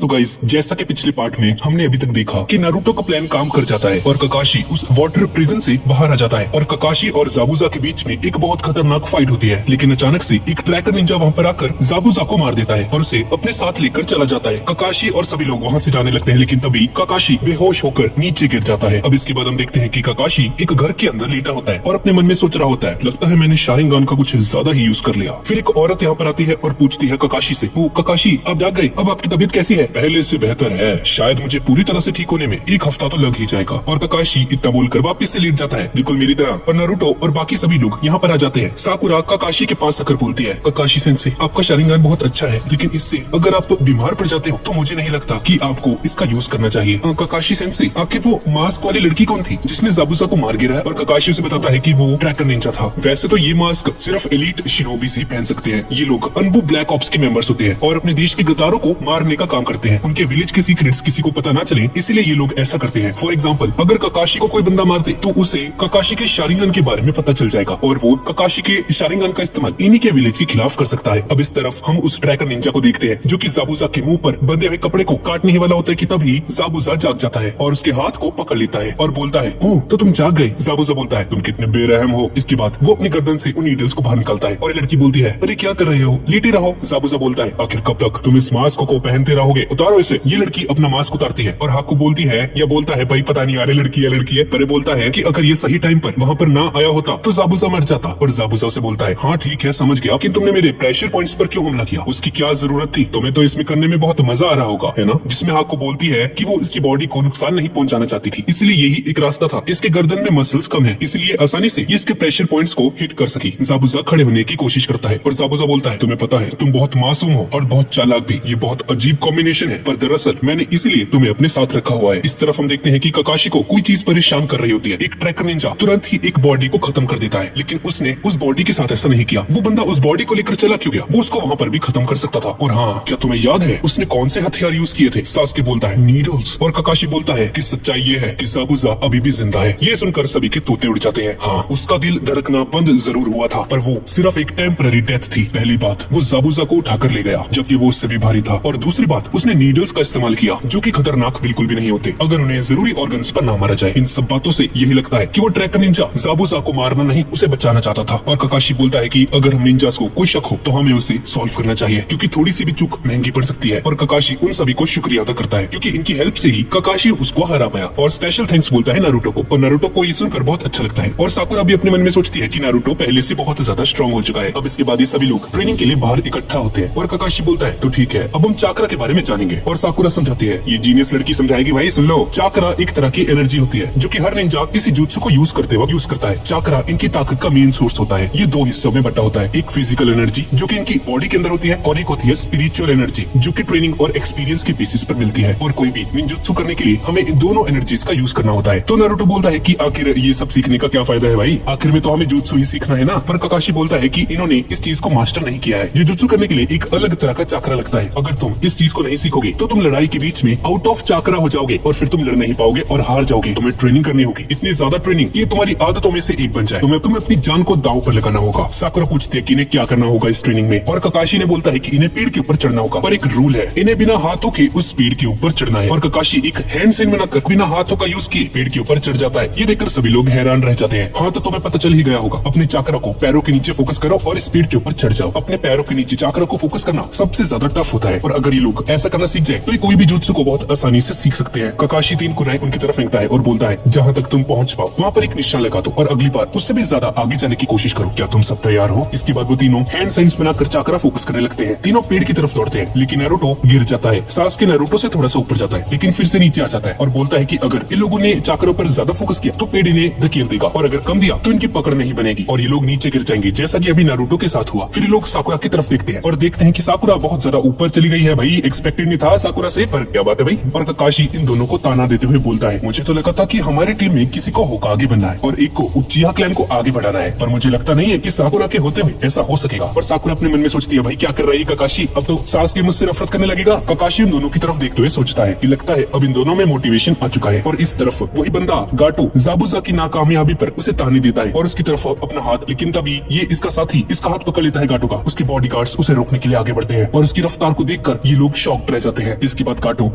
तो गाइस, जैसा कि पिछले पार्ट में हमने अभी तक देखा कि नारुतो का प्लान काम कर जाता है और ककाशी उस वाटर प्रिजन से बाहर आ जाता है और ककाशी और जाबुजा के बीच में एक बहुत खतरनाक फाइट होती है। लेकिन अचानक से एक ट्रैकर निंजा वहां पर आकर जाबुजा को मार देता है और उसे अपने साथ लेकर चला जाता है। ककाशी और सभी लोग वहां से जाने लगते हैं, लेकिन तभी ककाशी बेहोश होकर नीचे गिर जाता है। अब इसके बाद हम देखते हैं कि ककाशी एक घर के अंदर लेटा होता है और अपने मन में सोच रहा होता है, लगता है मैंने शारिंगान का कुछ ज्यादा ही यूज कर लिया। फिर एक औरत यहाँ पर आती है और पूछती है ककाशी से, ओ ककाशी, अब जाग गए? अब आपकी तबीयत कैसी है? पहले से बेहतर है, शायद मुझे पूरी तरह से ठीक होने में एक हफ्ता तो लग ही जाएगा। और ककाशी इतना बोलकर वापस से लेट जाता है, बिल्कुल मेरी तरह। और नारुतो और बाकी सभी लोग यहाँ पर आ जाते हैं। साकुरा ककाशी के पास आकर बोलती है, ककाशी सेंसे, आपका शारिंगान बहुत अच्छा है, लेकिन इससे अगर आप बीमार पड़ जाते हो तो मुझे नहीं लगता कि आपको इसका यूज करना चाहिए। ककाशी सेंसे, आखिर वो मास्क वाली लड़की कौन थी जिसने जाबुजा को मार गिराया? और ककाशी उसे बताता है कि वो ट्रैकर निंजा था। वैसे तो ये मास्क सिर्फ एलीट शिनोबी से पहन सकते हैं। ये लोग अनबू ब्लैक ऑप्स के मेंबर्स होते हैं और अपने देश के गद्दारों को मारने का काम करते हैं। उनके विलेज के सीक्रेट्स किसी को पता ना चले, इसलिए ये लोग ऐसा करते हैं। फॉर एग्जाम्पल, अगर ककाशी को कोई बंदा मार दे तो उसे ककाशी के शारिंगन के बारे में पता चल जाएगा और वो ककाशी के शारिंगन का इस्तेमाल इन्हीं के विलेज के खिलाफ कर सकता है। अब इस तरफ हम उस ट्रैकर निंजा को देखते हैं जो कि जाबुजा के मुंह पर बंधे हुए कपड़े को काटने ही वाला होता है कि तभी जाबुजा जाग जाता है और उसके हाथ को पकड़ लेता है और बोलता है, ओह तो तुम जाग गए। जाबुजा बोलता है, तुम कितने बेरहम हो। इसके बाद वो अपनी गर्दन से उन नीडल्स को बाहर निकालता है और लड़की बोलती है, अरे क्या कर रहे हो, लेटे रहो। जाबुजा बोलता है, आखिर कब तक तुम इस मास्क को पहनते रहोगे, उतारो इसे। ये लड़की अपना मास्क उतारती है और हाकू बोलती है या बोलता है, भाई पता नहीं यार लड़की है। पर बोलता है कि अगर ये सही टाइम पर वहाँ पर ना आया होता तो जाबुजा मर जाता। और जाबुजा से बोलता है, हाँ ठीक है समझ गया, कि तुमने मेरे प्रेशर पॉइंट्स पर क्यों हमला किया, उसकी क्या जरूरत थी? तुम्हें तो इसमें करने में बहुत मजा आ रहा होगा, है ना? जिसमें हाकू बोलती है कि वो इसकी बॉडी को नुकसान नहीं पहुंचाना चाहती थी, इसलिए यही एक रास्ता था। इसके गर्दन में मसल्स कम है, इसलिए आसानी से ये इसके प्रेशर पॉइंट्स को हिट कर सकी। जाबुजा खड़े होने की कोशिश करता है और जाबुजा बोलता है, तुम्हें पता है तुम बहुत मासूम हो और बहुत चालाक भी। ये बहुत अजीब कॉम्बिनेशन है, पर दरअसल मैंने इसलिए तुम्हें अपने साथ रखा हुआ है। इस तरफ हम देखते हैं कि ककाशी को कोई चीज परेशान कर रही होती है। एक ट्रैकर निंजा तुरंत ही एक बॉडी को खत्म कर देता है, लेकिन उसने उस बॉडी के साथ ऐसा नहीं किया। वो बंदा उस बॉडी को लेकर चला क्यों गया? वो उसको वहाँ पर भी खत्म कर सकता था। और हाँ, क्या तुम्हें याद है उसने कौन से हथियार यूज किए थे? सास्के बोलता है, नीडल्स। और ककाशी बोलता है कि सच्चाई ये है कि जाबुजा अभी भी जिंदा है। ये सुनकर सभी के तोते उड़ जाते हैं। हाँ, उसका दिल धड़कना बंद जरूर हुआ था, पर वो सिर्फ एक टेम्पररी डेथ थी। पहली बात, वो जाबुजा को उठाकर ले गया जबकि वो उससे भी भारी था, और दूसरी बात, उसने नीडल्स का इस्तेमाल किया जो कि खतरनाक बिल्कुल भी नहीं होते अगर उन्हें जरूरी ऑर्गन्स पर ना मारा जाए। इन सब बातों से यही लगता है कि वो ट्रैकर निंजा जाबुजा को मारना नहीं, उसे बचाना चाहता था। और ककाशी बोलता है कि अगर हम निंजास को कोई शक हो तो हमें उसे सॉल्व करना चाहिए, क्योंकि थोड़ी सी भी चूक महंगी पड़ सकती है। और ककाशी उन सभी को शुक्रिया अदा करता है क्योंकि इनकी हेल्प से ही ककाशी उसको हरा पाया, और स्पेशल थैंक्स बोलता है नारुतो को। और नारुतो को ये सुनकर बहुत अच्छा लगता है। और साकुरा भी अपने मन में सोचती है कि नारुतो पहले से बहुत ज्यादा स्ट्रॉन्ग हो चुका है। अब इसके बाद ये सभी लोग ट्रेनिंग के लिए बाहर इकट्ठा होते हैं और ककाशी बोलता है, तो ठीक है, अब हम चाकरा के बारे में जानेंगे। और साकुरा समझाती है, ये जीनियस लड़की समझाएगी, भाई सुन लो, चाकरा एक तरह की एनर्जी होती है जो कि हर निंजा किसी जुत्सु को यूज करते वक्त यूज करता है। चाकरा इनकी ताकत का मेन सोर्स होता है। ये दो हिस्सों में बटा होता है, एक फिजिकल एनर्जी जो कि इनकी बॉडी के अंदर होती है, और एक होती है स्पिरिचुअल एनर्जी जो कि ट्रेनिंग और एक्सपीरियंस के बेसिस पर मिलती है। और कोई भी निंजुत्सु करने के लिए हमें इन दोनों एनर्जीज का यूज करना होता है। तो नारुतो बोलता है कि आखिर ये सब सीखने का क्या फायदा है भाई, आखिर में तो हमें जुत्सु ही सीखना है ना। पर ककाशी बोलता है कि इन्होंने इस चीज को मास्टर नहीं किया है। जुत्सु करने के लिए एक अलग तरह का चाकरा लगता है। अगर तुम इस चीज को नहीं सीखोगे तो तुम लड़ाई के बीच में आउट ऑफ चाकरा हो जाओगे और फिर तुम लड़ नहीं पाओगे और हार जाओगे। तुम्हें ट्रेनिंग करनी होगी, इतनी ज्यादा ट्रेनिंग ये तुम्हारी आदतों में से एक बन जाए। तुम्हें अपनी जान को दांव पर लगाना होगा। साकुरा पूछती है कि इन्हें क्या करना होगा इस ट्रेनिंग में, और ककाशी ने बोलता है कि इन्हें पेड़ के ऊपर चढ़ना होगा, पर एक रूल है, इन्हें बिना हाथों के उस पेड़ के ऊपर चढ़ना है। और ककाशी एक हैंड साइन बनाकर बिना हाथों का यूज किए पेड़ के ऊपर चढ़ जाता है। ये देखकर सभी लोग हैरान रह जाते हैं। हाँ, तो तुम्हें पता चल ही गया होगा। अपने चाकरा को पैरों के नीचे फोकस करो और इस पेड़ के ऊपर चढ़ जाओ। अपने पैरों के नीचे चाकरा को फोकस करना सबसे ज्यादा टफ होता है, और अगर ये लोग ऐसा करना सीख जाए तो ये कोई भी जुत्सु को बहुत आसानी से सीख सकते हैं। ककाशी 3 कुराएं उनकी तरफ फेंकता है और बोलता है, जहाँ तक तुम पहुँच पाओ वहाँ पर एक निशान लगा दो और अगली बार उससे भी ज्यादा आगे जाने की कोशिश करो। क्या तुम सब तैयार हो? इसके बाद वो तीनों हैंड साइंस बनाकर चाकरा फोकस करने लगते हैं। तीनों पेड़ की तरफ दौड़ते हैं, लेकिन नारुतो गिर जाता है। सास्के नारुतो से थोड़ा सा ऊपर जाता है, लेकिन फिर से नीचे आ जाता है और बोलता है कि अगर इन लोगों ने चाकरों पर ज्यादा फोकस किया तो पेड़ इन्हें धकेल देगा, और अगर कम दिया तो इनकी पकड़ नहीं बनेगी और ये लोग नीचे गिर जाएंगे, जैसा कि अभी नारुतो के साथ हुआ। फिर लोग साकुरा की तरफ देखते हैं और देखते हैं कि साकुरा बहुत ज्यादा ऊपर चली गई है। भाई एक्सपेक्टेड नहीं था साकुरा से, पर क्या बात है भाई। और ककाशी इन दोनों को ताना देते हुए बोलता है, मुझे तो लगा था कि हमारी टीम में किसी को होकागे बनना है और एक को उचिहा क्लैन को आगे बढ़ाना है, पर मुझे लगता नहीं है कि साकुरा के होते हुए ऐसा हो सकेगा। और साकुरा अपने मन में सोचती है, भाई क्या कर रही है ककाशी, अब तो सास्के मुझसे नफरत करने लगेगा। ककाशी इन दोनों की तरफ देखते हुए सोचता है कि लगता है अब इन दोनों में मोटिवेशन आ चुका है। और इस तरफ वही बंदा गाटो जाबुजा की नाकामयाबी पर उसे ताने देता है और उसकी तरफ अपना हाथ, लेकिन तभी ये इसका साथी इसका हाथ पकड़ लेता है गाटो का। उसके बॉडीगार्ड्स उसे रोकने के लिए आगे बढ़ते हैं और उसकी रफ्तार को देखकर ये लोग शॉक्ड शॉक्ड रह जाते हैं। इसके बाद गाटो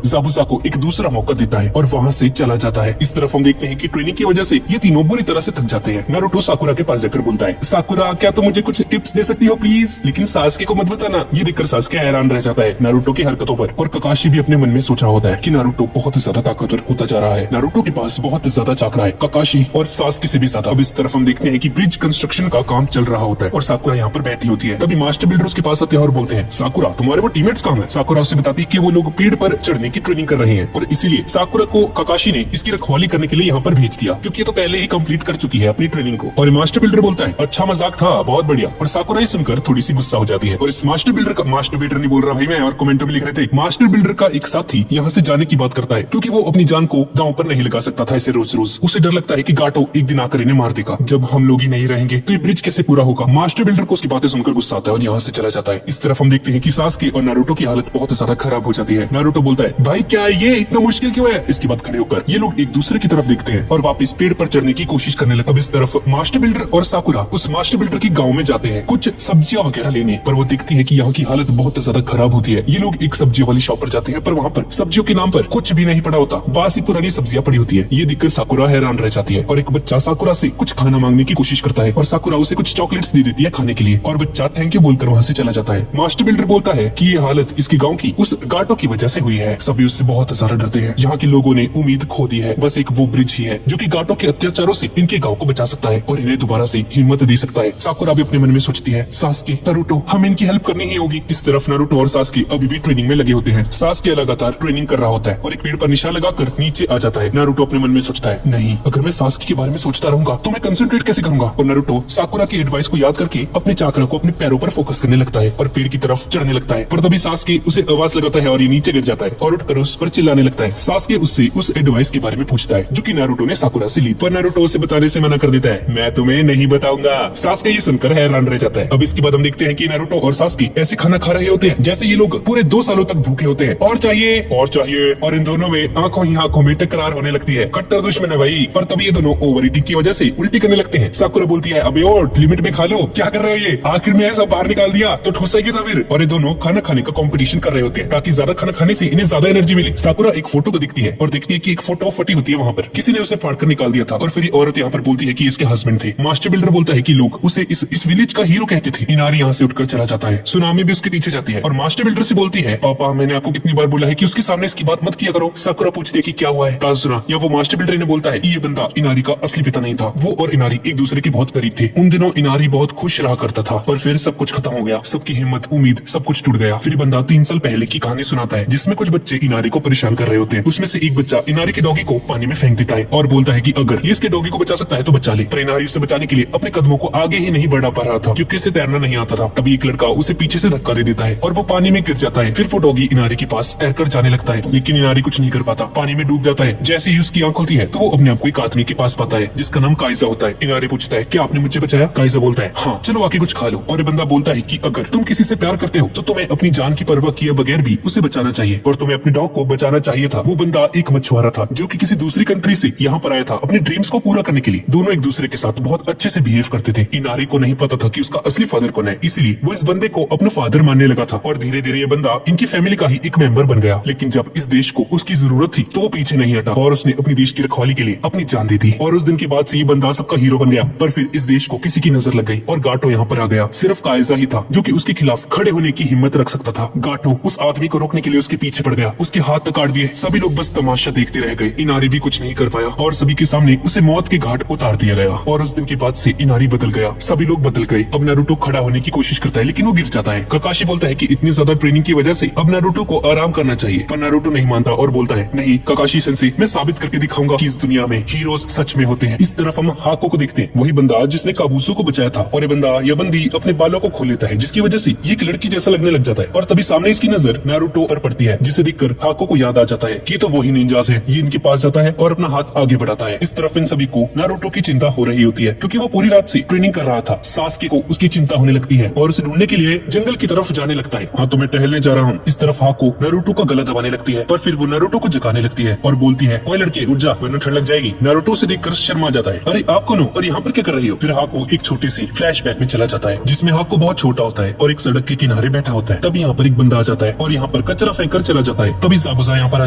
ज़ाबुज़ा को एक दूसरा मौका देता है और वहाँ से चला जाता है। इस तरफ हम देखते हैं कि ट्रेनिंग की वजह से ये तीनों बुरी तरह से थक जाते हैं। नारुतो साकुरा के पास जाकर बोलता है, साकुरा क्या तुम मुझे कुछ टिप्स दे सकती हो प्लीज? लेकिन सासके को मत बताना। ये देखकर सासके हैरान रह जाता है नारुतो की हरकतों पर, और ककाशी भी अपने मन में सोच रहा होता है कि नारुतो बहुत ज्यादा ताकतवर होता जा रहा है। नारुतो के पास बहुत ज्यादा चाकरा है, ककाशी और सासके से भी ज्यादा। अब इस तरफ हम देखते हैं कि ब्रिज कंस्ट्रक्शन का काम चल रहा होता है और साकुरा यहाँ पर बैठी होती है। तभी मास्टर बिल्डर उसके पास आते हैं और बोलते हैं, साकुरा तुम्हारे वो टीममेट्स कहाँ हैं? साकुरा उससे बताती है कि वो लोग पेड़ पर चढ़ने की ट्रेनिंग कर रहे हैं और इसीलिए साकुरा को ककाशी ने इसकी रखवाली करने के लिए यहाँ पर भेज दिया, क्योंकि ये तो पहले ही कंप्लीट कर चुकी है अपनी ट्रेनिंग को। और मास्टर बिल्डर बोलता है, अच्छा मजाक था, बहुत बढ़िया। और साकुरा ये सुनकर थोड़ी सी गुस्सा हो जाती है और इस मास्टर बिल्डर का, मास्टर बिल्डर नहीं बोल रहा भाई मैं, और कमेंटो में लिख रहे थे, मास्टर बिल्डर का एक साथी यहाँ से जाने की बात करता है, क्योंकि वो अपनी जान को दांव पर नहीं लगा सकता था ऐसे रोज रोज। उसे डर लगता है कि गाटो एक दिन आकर इन्हें मार देगा। जब हम लोग ही नहीं रहेंगे तो ये ब्रिज कैसे पूरा होगा? मास्टर बिल्डर को उसकी बातें सुनकर गुस्सा आता है और यहाँ से चला जाता है। इस तरफ हम देखते हैं कि सासके और नारुतो की हालत बहुत ज्यादा खराब हो जाती है। नारुतो बोलता है, भाई क्या ये इतना मुश्किल क्यों है? इसके बाद खड़े होकर ये लोग एक दूसरे की तरफ देखते हैं और वापस पेड़ पर चढ़ने की कोशिश करने लगते। अब इस तरफ मास्टर बिल्डर और साकुरा उस मास्टर बिल्डर की गांव में जाते हैं कुछ सब्जियां वगैरह लेने, पर वो दिखती है कि यहाँ की हालत बहुत ज्यादा खराब होती है। ये लोग एक सब्जियों वाली शॉप पर जाते हैं, पर वहाँ पर सब्जियों के नाम पर कुछ भी नहीं पड़ा होता, बासी पुरानी सब्जियां पड़ी होती है। ये दिखकर साकुरा हैरान रह जाती है और एक बच्चा साकुरा से कुछ खाना मांगने की कोशिश करता है और साकुरा उसे कुछ चॉकलेट्स दे देती है खाने के लिए और बच्चा थैंक यू बोलकर वहाँ से चला जाता है। मास्टर बिल्डर बोलता है कि ये हालत इसके गाँव की उस गाटो की वजह से हुई है। सभी उससे बहुत ज्यादा डरते हैं। यहाँ के लोगों ने उम्मीद खो दी है, बस एक वो ब्रिज ही है जो कि गाटो के अत्याचारों से इनके गांव को बचा सकता है और इन्हें दोबारा से हिम्मत दे सकता है। साकुरा भी अपने मन में सोचती है, सासके, नारुतो, हमें इनकी हेल्प करनी ही होगी। इस तरफ नारुतो और सासके अभी भी ट्रेनिंग में लगे होते हैं। सासके लगातार ट्रेनिंग कर रहा होता है और एक पेड़ पर निशान लगाकर नीचे आ जाता है। नारुतो अपने मन में सोचता है, नहीं, अगर मैं सासके के बारे में सोचता रहूंगा तो मैं कंसंट्रेट कैसे करूंगा? और नारुतो साकुरा की एडवाइस को याद करके अपने चाकरा को अपने पैरों पर फोकस करने लगता है और पेड़ की तरफ चढ़ने लगता है। पर तभी सासके उसे आवाज लगाता है और ये नीचे गिर जाता है और उठकर उस पर चिल्लाने लगता है। सासके उससे उस एडवाइस के बारे में पूछता है जो कि नारुतो ने साकुरा से ली, पर नारुतो उसे बताने से मना कर देता है, मैं तुम्हें नहीं बताऊंगा। सासके ये सुनकर हैरान रह जाता है। अब इसके बाद हम देखते हैं कि नारुतो और सासके ऐसे खाना खा रहे होते हैं जैसे ये लोग पूरे 2 सालों तक भूखे होते हैं। और चाहिए और चाहिए, और इन दोनों में आंखों ही आंखों में टकरार होने लगती है। कट्टर दुश्मन है भाई। पर तभी ये दोनों ओवर ईटिंग की वजह से उल्टी करने लगते हैं। साकुरा बोलती है, अबे और लिमिट में खा लो, क्या कर रहे हो ये? आखिर में ऐसा बाहर निकाल दिया तो ठुसा ही था फिर। और ये दोनों खाना खाने का कंपटीशन कर रहे होते हैं ताकि ज्यादा खाना खाने से इन्हें ज्यादा एनर्जी मिले। साकुरा एक फोटो को दिखती है और देखती है कि एक फोटो फटी होती है वहाँ पर, किसी ने उसे फाड़ कर निकाल दिया था। और फिर औरत यहाँ पर बोलती है कि इसके हस्बैंड थे। मास्टर बिल्डर बोलता है कि लोग उसे इस विलेज का हीरो कहते थे। इनारी यहाँ से उठकर चला जाता है। सुनामी भी उसके पीछे जाती है और मास्टर बिल्डर से बोलती है, पापा मैंने आपको कितनी बार बोला है कि उसके सामने इसकी बात मत किया करो। साकुरा पूछती है कि क्या हुआ है ताजुरा, या वो मास्टर बिल्डर ने बोलता है ये बंदा इनारी का असली पिता नहीं था। वो और इनारी एक दूसरे के बहुत करीब थे। उन दिनों इनारी बहुत खुश रहा करता था, पर फिर सब कुछ खत्म हो गया। सबकी हिम्मत, उम्मीद, सब कुछ टूट गया। फिर बंदा 3 साल पहले की कहानी सुनाता है जिसमें कुछ बच्चे इनारी को परेशान कर रहे होते हैं। उसमें से एक बच्चा इनारी के डॉगी को पानी में फेंक देता है और बोलता है कि अगर ये इसके डॉगी को बचा सकता है तो बचा ले। पर इनारी उसे बचाने के लिए अपने कदमों को आगे ही नहीं बढ़ा पा रहा था क्योंकि इसे तैरना नहीं आता था। तभी एक लड़का उसे पीछे से धक्का दे देता है और वो पानी में गिर जाता है। फिर वो डॉगी इनारी के पास तैरकर जाने लगता है, लेकिन इनारी कुछ नहीं कर पाता, पानी में डूब जाता है। जैसे ही उसकी आंख खुलती है तो वो अपने आप को एक आदमी के पास पाता है जिसका नाम काइजा होता है। इनारी पूछता है, क्या आपने मुझे बचाया? काइजा बोलता है, हाँ, चलो आके कुछ खा लो। और ये बंदा बोलता है कि अगर तुम किसी से प्यार करते हो तो तुम्हें अपनी जान की परवाह किए बगैर भी उसे बचाना चाहिए और तुम्हें अपने डॉग को बचाना चाहिए था। वो बंदा एक मछुआरा था जो कि किसी दूसरी कंट्री से यहाँ पर आया था अपने ड्रीम्स को पूरा करने के लिए। दोनों एक दूसरे के साथ बहुत अच्छे से बिहेव करते थे। इनारी को नहीं पता था कि उसका असली फादर कौन है, इसलिए वो इस बंदे को अपना फादर मानने लगा था और धीरे धीरे ये बंदा इनकी फैमिली का ही एक मेंबर बन गया। लेकिन जब इस देश को उसकी जरूरत थी तो वो पीछे नहीं हटा और उसने अपनी देश की रखवाली के लिए अपनी जान दी थी। और उस दिन के बाद से ये बंदा सबका हीरो बन गया। पर फिर इस देश को किसी की नजर लग गई और गाटो यहाँ पर आ गया। सिर्फ काइजा ही था जो कि उसके खिलाफ खड़े होने की हिम्मत रख सकता था। गाटो उस आदमी को रोकने के लिए उसके पीछे पड़ गया, उसके हाथ तक काट दिए। सभी लोग बस तमाशा देखते रह गए। इनारी भी कुछ नहीं कर पाया और सभी के सामने उसे मौत के घाट उतार दिया गया। और उस दिन के बाद से इनारी बदल गया, सभी लोग बदल गए। अब नारुतो खड़ा होने की कोशिश करता है लेकिन वो गिर जाता है। ककाशी बोलता है कि इतनी ज्यादा ट्रेनिंग की वजह से अब नारुतो को आराम करना चाहिए, पर नारुतो नहीं मानता और बोलता है, नहीं ककाशी सेंसेई, मैं साबित करके दिखाऊंगा कि इस दुनिया में हीरोज सच में होते हैं। इस तरफ हम हाको को देखते हैं, वही बंदा जिसने काबूसो को बचाया था। और ये बंदा या बंदी अपने बालों को खोल लेता है जिसकी वजह से ये एक लड़की जैसा लगने लग जाता है। और तभी सामने इसकी नजर नारुतो पर पड़ती है जिसे देखकर हाको को याद आ जाता है कि तो वही निंजास है। ये इनके पास जाता है और अपना हाथ आगे बढ़ाता है। इस तरफ इन सभी को नारुतो की चिंता हो रही होती है क्योंकि वो पूरी रात से ट्रेनिंग कर रहा था। सासके को उसकी चिंता होने लगती है और उसे ढूंढने के लिए जंगल की तरफ जाने लगता है। हाँ तो मैं टहलने जा रहा हूँ। इस तरफ हाको नारुतो का गला दबाने लगती है, पर फिर वो नारुतो को जगाने लगती है और बोलती है, ओए लड़के उठ जा वरना ठंड लग जाएगी। नारुतो उसे देखकर शर्मा जाता है, अरे आप कौन हो और यहाँ पर क्या कर रही हो? फिर हाको एक छोटे से फ्लैशबैक में चला जाता है जिसमें हाको बहुत छोटा होता है और एक सड़क के किनारे बैठा होता है। तब यहाँ पर एक बंदा आ जाता है और यहाँ यहाँ पर कचरा फेंक कर चला जाता है। तभी ज़ाबुज़ा यहाँ पर आ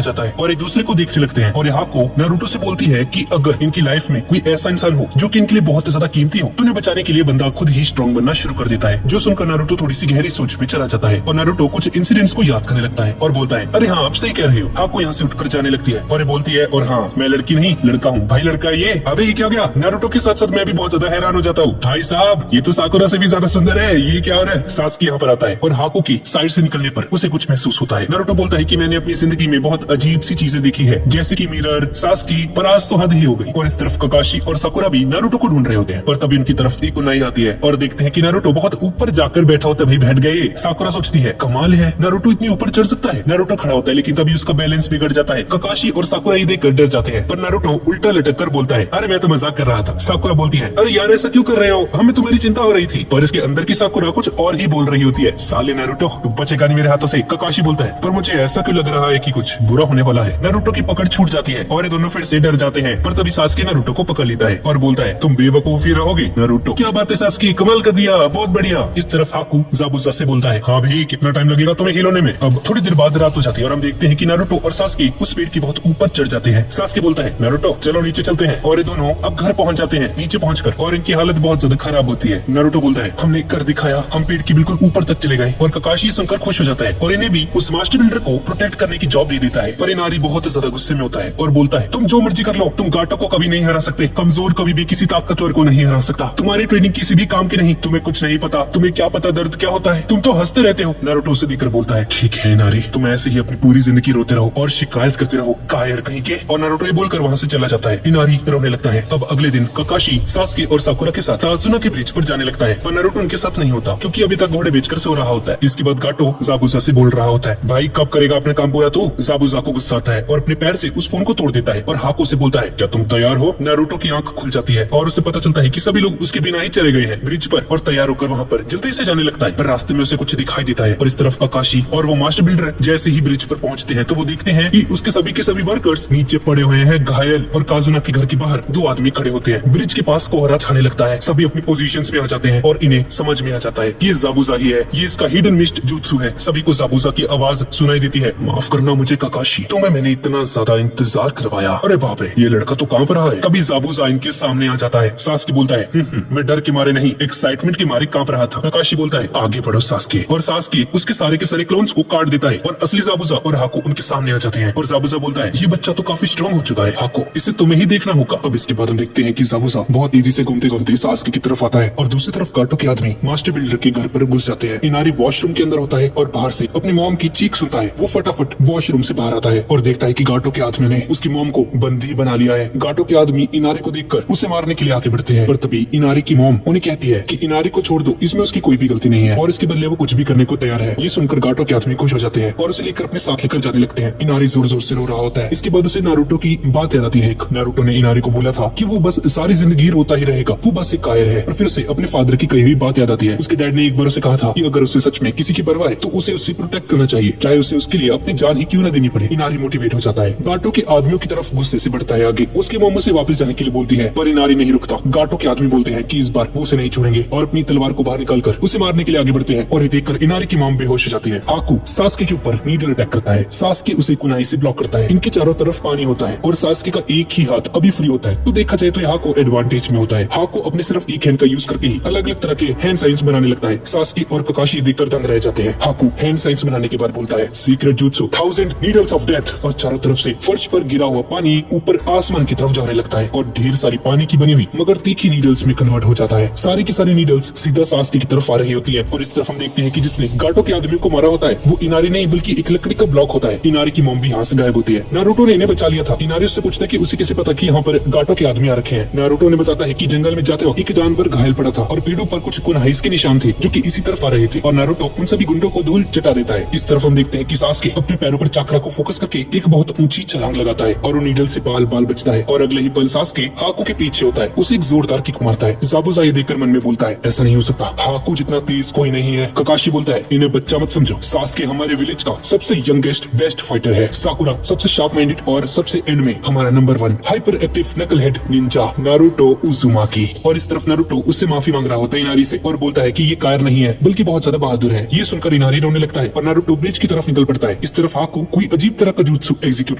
जाता है और एक दूसरे को देखने लगते हैं और हाको नारुतो से बोलती है कि अगर इनकी लाइफ में कोई ऐसा इंसान हो जो कि इनके लिए बहुत ज्यादा कीमती हो तो उन्हें बचाने के लिए बंदा खुद ही स्ट्रॉन्ग बनना शुरू कर देता है। जो सुनकर नारुतो थोड़ी सी गहरी सोच में चला जाता है और नारुतो कुछ इंसिडेंट्स को याद करने लगता है और बोलता है अरे हाँ आप सही कह रहे हो। हाको यहाँ से उठकर जाने लगती है और बोलती है और हाँ मैं लड़की नहीं लड़का हूँ। भाई लड़का ये अबे ये क्या हो गया। नारुतो के साथ साथ मैं भी बहुत ज्यादा हैरान हो जाता हूँ। भाई साहब ये तो साकुरा से भी ज्यादा सुंदर है, ये क्या हो रहा है। सास्की यहाँ पर आता है और हाको की साइड से निकलने पर उसे कुछ महसूस होता है। नारुतो बोलता है कि मैंने अपनी जिंदगी में बहुत अजीब सी चीजें देखी है जैसे कि मिरर, सास्की, पर आज तो हद ही हो गई। और इस तरफ ककाशी और साकुरा भी नारुतो को ढूंढ रहे होते हैं पर तभी उनकी तरफ एक उनाई आती है और देखते हैं कि नारुतो बहुत ऊपर जाकर बैठा होता है। भाई बैठ गए। साकुरा सोचती है कमाल है नारुतो इतनी ऊपर चढ़ सकता है। नारुतो खड़ा होता है लेकिन तभी उसका बैलेंस बिगड़ जाता है। ककाशी और साकुरा ये देखकर डर जाते हैं पर नारुतो उल्टा लटक कर बोलता है अरे मैं तो मजाक कर रहा था। साकुरा बोलती है अरे यार ऐसा क्यों कर रहे हो, हमें तुम्हारी चिंता हो रही थी। पर इसके अंदर की साकुरा कुछ और ही बोल रही होती है। साले नारुतो तू बचेगा नहीं मेरे हाथों से। ककाशी बोलता है पर मुझे ऐसा क्यों लग रहा है कि कुछ बुरा होने वाला है। नारुतो की पकड़ छूट जाती है और ये दोनों फिर से डर जाते हैं पर तभी सास्की नारुतो को पकड़ लेता है और बोलता है तुम बेवकूफ ही रहोगे। नारुतो क्या बात है सास्की, कमाल कर दिया, बहुत बढ़िया। इस तरफ हाकू ज़ाबुज़ा से बोलता है हाँ भाई कितना टाइम लगेगा तुम्हें हिल होने में। अब थोड़ी देर बाद रात हो जाती है और हम देखते हैं कि नारुतो और सास्की उस पेड़ की बहुत ऊपर चढ़ जाते हैं। सास्की बोलता है नारुतो चलो नीचे चलते हैं और ये दोनों अब घर पहुंच जाते हैं। नीचे पहुंचकर और इनकी हालत बहुत ज्यादा खराब होती है। नारुतो बोलता है हमने कर दिखाया, हम पेड़ की बिल्कुल ऊपर तक चले गए। और ककाशी सुनकर खुश हो जाता है और इन्हें भी उस मास्टर बिल्डर को प्रोटेक्ट करने की जॉब दे देता है। पर नारी बहुत ज्यादा गुस्से में होता है और बोलता है तुम जो मर्जी कर लो, तुम गाटो को कभी नहीं हरा सकते, कमजोर कभी भी किसी ताकतवर को नहीं हरा सकता, तुम्हारी ट्रेनिंग किसी भी काम की नहीं, तुम्हें कुछ नहीं पता, तुम्हें क्या पता दर्द क्या होता है, तुम तो हंसते रहते हो। नारुतो उसे देखकर बोलता है ठीक है नारी तुम ऐसे ही अपनी पूरी जिंदगी रोते रहो और शिकायत करते रहो, कायर कहीं के। और नारुतो ये बोलकर वहाँ से चला जाता है। नारी रोने लगता है। अब अगले दिन ककाशी सास्की और साकुरा के साथ आजुना के ब्रिज पर जाने लगता है पर नारुतो उनके साथ नहीं होता क्योंकि अभी तक घोड़े बेचकर सो रहा होता है। इसके बाद गाटो ज़ाबुज़ा से बोल रहा होता है भाई कब करेगा अपने काम पूरा तू। ज़ाबुज़ा को गुस्सा आता है और अपने पैर से उस फोन को तोड़ देता है और हाको से बोलता है क्या तुम तैयार हो। नारुतो की आंख खुल जाती है और उसे पता चलता है कि सभी लोग उसके बिना ही चले गए हैं ब्रिज पर और तैयार होकर वहाँ पर जल्दी से जाने लगता है पर रास्ते में उसे कुछ दिखाई देता है। और इस तरफ ककाशी और वो मास्टर बिल्डर जैसे ही ब्रिज पर पहुंचते हैं तो वो देखते हैं कि उसके सभी के सभी वर्कर्स नीचे पड़े हुए हैं घायल और काजुना के घर के बाहर दो आदमी खड़े होते हैं। ब्रिज के पास कोहरा छाने लगता है, सभी अपनी पोजीशंस में आ जाते हैं और इन्हें समझ में आ जाता है कि ये ज़ाबुज़ा ही है, ये इसका हिडन मिस्ट जुत्सु है। सभी को ज़ाबुज़ा की आवाज सुनाई देती है माफ करना मुझे ककाशी, तुम्हें मैंने इतना ज्यादा इंतजार करवाया। अरे बाप रे ये लड़का तो कांप रहा है। कभी ज़ाबुज़ा इनके सामने आ जाता है। सास्की बोलता है मैं डर के मारे नहीं एक्साइटमेंट के मारे कांप रहा था। ककाशी बोलता है आगे बढ़ो सास्की। और सास्की उसके सारे के सारे क्लोन्स को काट देता है और असली ज़ाबुज़ा और हाको उनके सामने आ जाते हैं। और ज़ाबुज़ा बोलता है ये बच्चा तो काफी स्ट्रॉन्ग हो चुका है हाको, इसे तुम्हें ही देखना होगा। अब इसके बाद हम देखते हैं कि ज़ाबुज़ा बहुत तेजी से घूमते घूमते सास्की की तरफ आता है और दूसरी तरफ गाटो के आदमी मास्टर बिल्डर के घर पर घुस जाते हैं। इनारी वॉशरूम के अंदर होता है और बाहर से अपनी मॉम की चीख सुनता है। वो फटाफट वॉशरूम से बाहर आता है और देखता है कि गाटो के आदमी ने उसकी मॉम को बंदी बना लिया है। गाटो के आदमी इनारी को देखकर उसे मारने के लिए आगे बढ़ते हैं पर तभी इनारी की मॉम उन्हें कहती है कि इनारी को छोड़ दो, इसमें उसकी कोई भी गलती नहीं है और इसके बदले वो कुछ भी करने को तैयार है। ये सुनकर गाटो के आदमी खुश हो जाते हैं और उसे लेकर अपने साथ लेकर जाने लगते हैं। इनारी जोर जोर से रो रहा होता है। इसके बाद उसे नारुतो की बात याद आती है। नारुतो ने इनारी को बोला था कि वो बस सारी जिंदगी रोता ही रहेगा, वो बस एक कायर है। और फिर उसे अपने फादर की कही हुई बात याद आती है। उसके डैड ने एक बार उसे कहा था कि अगर उसे सच में किसी की परवाह है तो उसे उससे प्रोटेक्ट करना चाहिए, चाहे उसे उसके लिए अपनी जान ही क्यों न देनी पड़े। इनारी मोटिवेट हो जाता है। गाटो के आदमियों की तरफ गुस्से से बढ़ता है आगे। उसके मॉम उसे वापस जाने के लिए बोलती है पर इनारी नहीं रुकता। गाटो के आदमी बोलते हैं कि इस बार वो उसे नहीं छोड़ेंगे और अपनी तलवार को बाहर निकालकर उसे मारने के लिए आगे बढ़ते हैं। और ये देखकर इनारी की मॉम बेहोश हो जाती है। हाकू सास्की के ऊपर नीडल अटैक करता है। सास्की उसे कुनाई से ब्लॉक करता है। इनके चारों तरफ पानी होता है और सास्की का एक ही हाथ अभी फ्री होता है। तो देखा जाए तो हाको एडवांटेज में होता है। हाको अपने सिर्फ एक हैंड का यूज करके ही अलग अलग तरह के हैंड साइंस बनाने लगता है। सास्की और ककाशी देखकर दंग रह जाते हैं। हाकू हैंड साइंस बनाने के बाद बोलता है secret jutsu 1000 needles of death और चारों तरफ से फर्श पर गिरा हुआ पानी ऊपर आसमान की तरफ जाने लगता है और ढेर सारी पानी की बनी हुई मगर तीखी नीडल्स में कन्वर्ट हो जाता है। सारी की सारी नीडल्स सीधा सास्की की तरफ आ रही होती है। और इस तरफ हम देखते हैं कि जिसने गाटो के आदमी को मारा होता है वो इनारी नहीं बल्कि एक लकड़ी का ब्लॉक होता है। इनारी की मॉम भी यहाँ से गायब होती है। नारुतो ने इन्हें बचा लिया था। इनारी उससे पूछता है कि उसे कैसे पता कि यहाँ पर गाटो के आदमी आ रखे हैं। नारुतो ने बताता है कि जंगल में जाते वक्त एक जानवर घायल पड़ा था और पेड़ों पर कुछ कुनहाइस के निशान थे जो कि इसी तरफ आ रहे थे और नारुतो उन सभी गुंडों को धूल चटा देता है। इस तरफ हम देखते हैं कि सास्की अपने पैरों पर चाकरा को फोकस करके एक बहुत ऊंची छलांग लगाता है और वो नीडल से बाल बाल बचता है और अगले ही पल सास्की हाकू के पीछे होता है, उसे एक जोरदार किक मारता है। ज़ाबुज़ा ये देखकर मन में बोलता है ऐसा नहीं हो सकता, हाकू जितना तेज कोई नहीं है। ककाशी बोलता है इन्हें बच्चा मत समझो, सास्की हमारे विलेज का सबसे यंगेस्ट बेस्ट फाइटर है। साकुरा सबसे शार्प माइंडेड और सबसे एंड में हमारा नंबर 1 हाइपर एक्टिव नकल हेड निंजा नारुतो उजुमाकी। और इस तरफ नारुतो उससे माफी मांग रहा होता है इनारी से और बोलता है कि ये कायर नहीं है बल्कि बहुत ज्यादा बहादुर है। ये सुनकर इनारी रोने लगता है और नारुतो नारुतो ब्रिज की तरफ निकल पड़ता है। इस तरफ हाकू कोई अजीब तरह का जुत्सु एग्जीक्यूट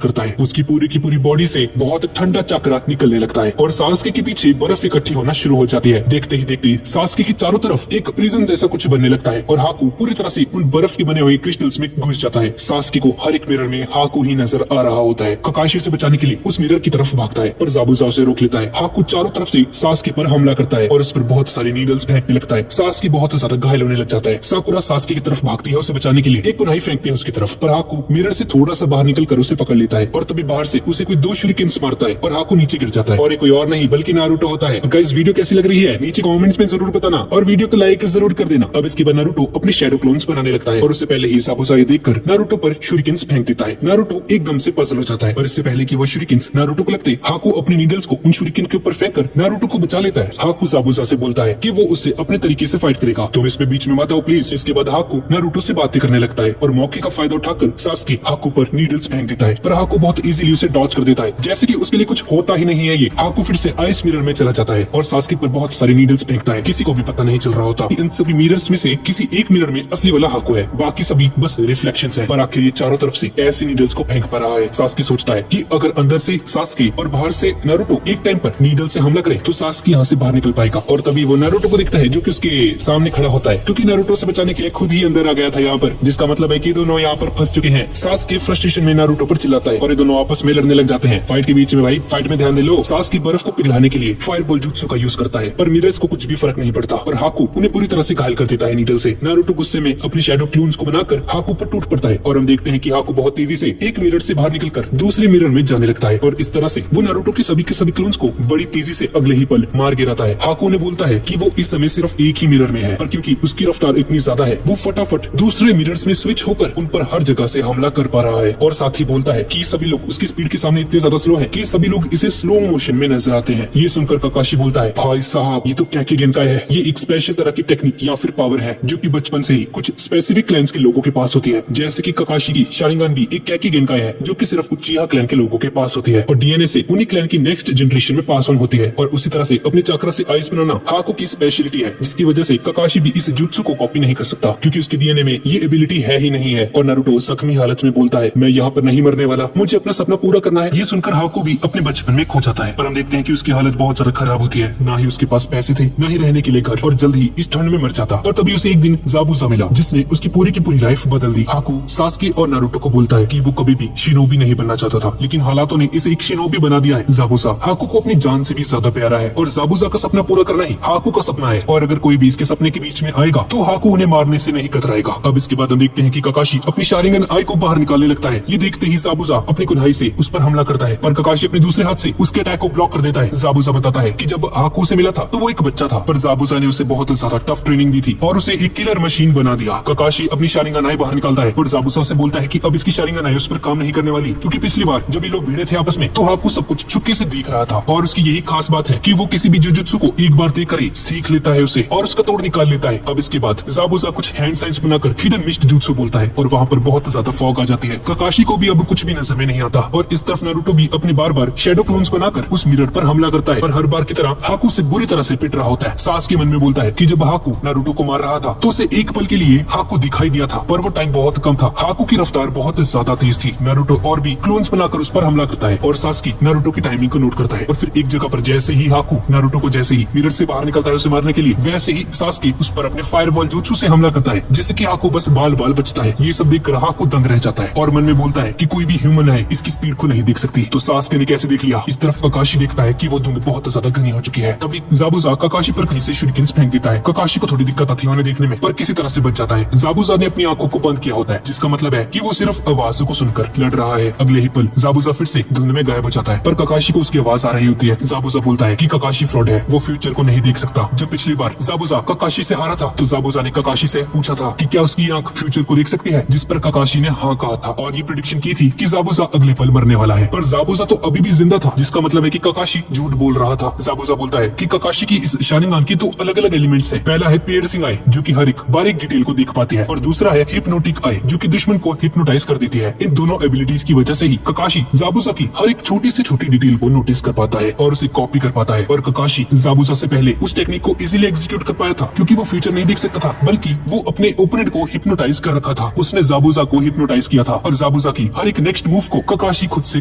करता है। उसकी पूरी की पूरी बॉडी से बहुत ठंडा चक्रा निकलने लगता है और सास्के के पीछे बर्फ इकट्ठी होना शुरू हो जाती है। देखते ही देखते सास्के की चारों तरफ एक प्रिजन जैसा कुछ बनने लगता है और हाकू पूरी तरह से उन बर्फ के बने हुए क्रिस्टल्स में घुस जाता है। सास्के को हर एक मिरर में हाकू ही नजर आ रहा होता है। ककाशी से बचाने के लिए उस मिरर की तरफ भागता है पर जाबुजा उसे रोक लेता है। हाकू चारों तरफ से सास्के पर हमला करता है और उस पर बहुत सारी नीडल्स फेंकने लगता है। सास्के बहुत ज्यादा घायल होने लग जाता है। साकुरा सास्के की तरफ भागती है उसे बचाने के लिए, एक कुनाई फेंकते हैं उसकी तरफ, पर हाकू मिरर से थोड़ा सा बाहर निकलकर उसे पकड़ लेता है और तभी बाहर से उसे कोई 2 शूरिकेन्स मारता है और हाकू नीचे गिर जाता है। और ये कोई और नहीं बल्कि नारुतो होता है। गाइस वीडियो कैसी लग रही है नीचे कमेंट्स में जरूर बताना और वीडियो को लाइक जरूर कर देना। अब इसके बाद नारुतो अपने शैडो क्लोन्स बनाने लगता है और उससे पहले ही जाबुजा ये देखकर नारुतो पर शूरिकेन्स फेंक देता है। नारुतो एकदम से पजल हो जाता है और इससे पहले कि वो शूरिकेन्स नारुतो को लगते, हाकू अपनी नीडल्स को उन शूरिकेन के ऊपर फेंककर नारुतो को बचा लेता है। हाकू जाबुजा से बोलता है कि वो उससे अपने तरीके से फाइट करेगा, तुम इसमें बीच में मत आओ प्लीज। इसके बाद हाकू नारुतो से बातें करने लगता है और मौके का फायदा उठाकर सास्के हाकू पर नीडल्स फेंक देता है, पर हाकू बहुत इजीली उसे डॉज कर देता है जैसे कि उसके लिए कुछ होता ही नहीं है। ये हाकू फिर से आइस मिरर में चला जाता है और सास्के पर बहुत सारी नीडल्स फेंकता है। किसी को भी पता नहीं चल रहा होता इन सभी मिरर्स में से किसी एक मिरर में असली वाला हाकू है, बाकी सभी बस रिफ्लेक्शंस है। पर आखिर ये चारों तरफ से ऐसी नीडल्स को फेंक पा रहा है। सास्के सोचता है कि अगर अंदर से सास्के और बाहर से नारुतो एक टाइम पर नीडल से हमला करे तो सास्के यहाँ से बाहर निकल पाएगा। और तभी वो नारुतो को देखता है जो कि उसके सामने खड़ा होता है, क्योंकि नारुतो से बचाने के लिए खुद ही अंदर आ गया था यहाँ पर, जिसका मतलब है कि दोनों यहाँ पर फंस चुके हैं। सास्के फ्रस्ट्रेशन में नारुतो पर चिल्लाता है और ये दोनों आपस में लड़ने लग जाते हैं। फाइट के बीच में भाई फाइट में ध्यान दे लो, सास्के बर्फ को पिघलाने के लिए फायरबॉल जुत्सु का यूज करता है, पर मिरर्स को कुछ भी फर्क नहीं पड़ता और हाकू उन्हें पूरी तरह से घायल कर देता है नीडल से। नारुतो गुस्से में अपनी शैडो क्लोन्स को बनाकर हाकू पर टूट पड़ता है और हम देखते हैं कि हाकू बहुत तेजी से एक मिरर से बाहर निकलकर दूसरे मिरर में जाने लगता है और इस तरह से वो नारुतो के सभी क्लोन्स को बड़ी तेजी से अगले ही पल मार गिराता है। हाकू ने बोलता है कि वो इस समय सिर्फ एक ही मिरर में है, पर क्योंकि उसकी रफ्तार इतनी ज्यादा है वो फटाफट दूसरे मिरर्स में स्विच होकर उन पर हर जगह से हमला कर पा रहा है। और साथ ही बोलता है कि सभी लोग उसकी स्पीड के सामने इतने ज्यादा स्लो है कि सभी लोग इसे स्लो मोशन में नजर आते हैं। ये सुनकर ककाशी बोलता है, भाई साहब ये तो कैकी गेनकाई है, ये एक स्पेशल तरह की टेक्निक या फिर पावर है जो कि बचपन से ही कुछ स्पेसिफिक क्लैंस के लोगों के पास होती है। जैसे कि ककाशी की शारिंगन भी एक कैकी गेनकाई है जो कि सिर्फ उचिहा क्लैन के लोगों के पास होती है और डीएनए से उन्हीं क्लैन की नेक्स्ट जनरेशन में पास ऑन होती है। और उसी तरह से अपने चक्रा से आइस बनाना हाकू की स्पेशलिटी है, जिसकी वजह से ककाशी भी इस जुत्सु को कॉपी नहीं कर सकता क्योंकि उसके डीएनए में ये एबिलिटी है ही नहीं है। और नारुतो जख्मी हालत में बोलता है, मैं यहाँ पर नहीं मरने वाला, मुझे अपना सपना पूरा करना है। ये सुनकर हाकू भी अपने बचपन में खो जाता है, पर हम देखते हैं कि उसकी हालत बहुत ज्यादा खराब होती है, ना ही उसके पास पैसे थे ना ही रहने के लिए घर, और जल्द ही इस ठंड में मर जाता। पर तभी उसे एक दिन जाबुजा मिला जिसने उसकी पूरी की पूरी लाइफ बदल दी। हाकू सास्के और नारुतो को बोलता है कि वो कभी भी शिनोबी नहीं बनना चाहता था, लेकिन हालातों ने इसे एक शिनोबी बना दिया है। जाबुजा हाकू को अपनी जान से भी ज्यादा प्यारा है और जाबुजा का सपना पूरा करना ही हाकू का सपना है, और अगर कोई भी इसके सपने के बीच में आएगा तो हाकू उन्हें मारने से नहीं कतराएगा। अब इसके बाद हम देखते हैं कि ककाशी अपनी शारिंगन आई को बाहर निकालने लगता है। ये देखते ही जाबुजा अपनी कुन्हाई से उस पर हमला करता है, पर ककाशी अपने दूसरे हाथ से उसके अटैक को ब्लॉक कर देता है। जाबुजा बताता है कि जब हाकू से मिला था तो वो एक बच्चा था, पर जाबुजा ने उसे बहुत ज्यादा टफ ट्रेनिंग दी थी और उसे एक किलर मशीन बना दिया। ककाशी अपनी शारिंगन आई बाहर निकालता है और जाबुजा से बोलता है कि अब इसकी शारिंगन आई उस पर काम नहीं करने वाली, क्योंकि पिछली बार जब ये लोग भिड़े थे आपस में तो हाकू सब कुछ छुपके से देख रहा था और उसकी यही खास बात है कि वो किसी भी जुजुत्सु को एक बार देख कर ही सीख लेता है उसे और उसका तोड़ निकाल लेता है। अब इसके बाद जाबुजा कुछ हैंड साइंस बनाकर हिडन मिस्ट जुत्सु बोलता है और वहाँ पर बहुत ज्यादा फॉग आ जाती है। ककाशी को भी अब कुछ भी नजर में नहीं आता और इस तरफ नारुतो भी अपने बार बार शैडो क्लोन्स बनाकर उस मिरर पर हमला करता है और हर बार की तरह हाकू से बुरी तरह से पिट रहा होता है। सास्के मन में बोलता है कि जब हाकू नारुतो को मार रहा था तो उसे एक पल के लिए हाकू दिखाई दिया था, पर वो टाइम बहुत कम था। हाकू की रफ्तार बहुत ज्यादा तेज थी। नारुतो और भी क्लोन्स बनाकर उस पर हमला करता है और सास्के नारुतो की टाइमिंग को नोट करता है और फिर एक जगह पर जैसे ही हाकू नारुतो को जैसे ही मिरर से बाहर निकलता है उसे मारने के लिए, वैसे ही सास्के उस पर अपने फायरबॉल जुत्सु से हमला करता है, जिससे कि हाकू बस बाल बाल बचता है। ये सब देखकर हाकू दंग रह जाता है और मन में बोलता है कि कोई भी ह्यूमन है इसकी स्पीड को नहीं देख सकती। तो सास्के ने कैसे देख लिया। इस तरफ ककाशी देखता है कि वो धुंध बहुत ज्यादा घनी हो चुकी है। तभी जाबुजा ककाशी पर कहीं से शूरिकेन्स फेंक देता है। ककाशी को थोड़ी दिक्कत आती है उन्हें देखने में, पर किसी तरह से बच जाता है। जाबुजा ने अपनी आंखों को बंद किया होता है, जिसका मतलब है कि वो सिर्फ आवाजों को सुनकर लड़ रहा है। अगले ही पल जाबुजा फिर से धुंध में गायब हो जाता है, पर ककाशी को उसकी आवाज आ रही होती है। जाबुजा बोलता है कि ककाशी फ्रॉड है, वो फ्यूचर को नहीं देख सकता। जब पिछली बार जाबुजा ककाशी से हारा था तो जाबुजा ने ककाशी से पूछा था कि क्या उसकी आंख फ्यूचर को देख सकती है, जिस पर ककाशी ने हाँ कहा था और ये प्रेडिक्शन की थी कि जाबुजा अगले पल मरने वाला है। पर जाबुजा तो अभी भी जिंदा था, जिसका मतलब है कि ककाशी झूठ बोल रहा था। जाबुजा बोलता है कि ककाशी की इस शारिंगन की दो अलग अलग एलिमेंट्स हैं। पहला है पियर्सिंग आई जो कि हर एक बारीक डिटेल को देख पाती है, और दूसरा है हिप्नोटिक आई जो कि दुश्मन को हिप्नोटाइज कर देती है। इन दोनों एबिलिटीज की वजह से ही ककाशी जाबुजा की हर एक छोटी से छोटी डिटेल को नोटिस कर पाता है और उसे कॉपी कर पाता है। और ककाशी जाबुजा से पहले उस टेक्निक को इजीली एग्जीक्यूट कर पाया था, क्योंकि वो फ्यूचर नहीं देख सकता था, बल्कि वो अपने ओपोनेंट को हिप्नोटाइज कर कर रखा था। उसने ज़ाबुज़ा को हिप्नोटाइज किया था और ज़ाबुज़ा की हर एक नेक्स्ट मूव को ककाशी खुद से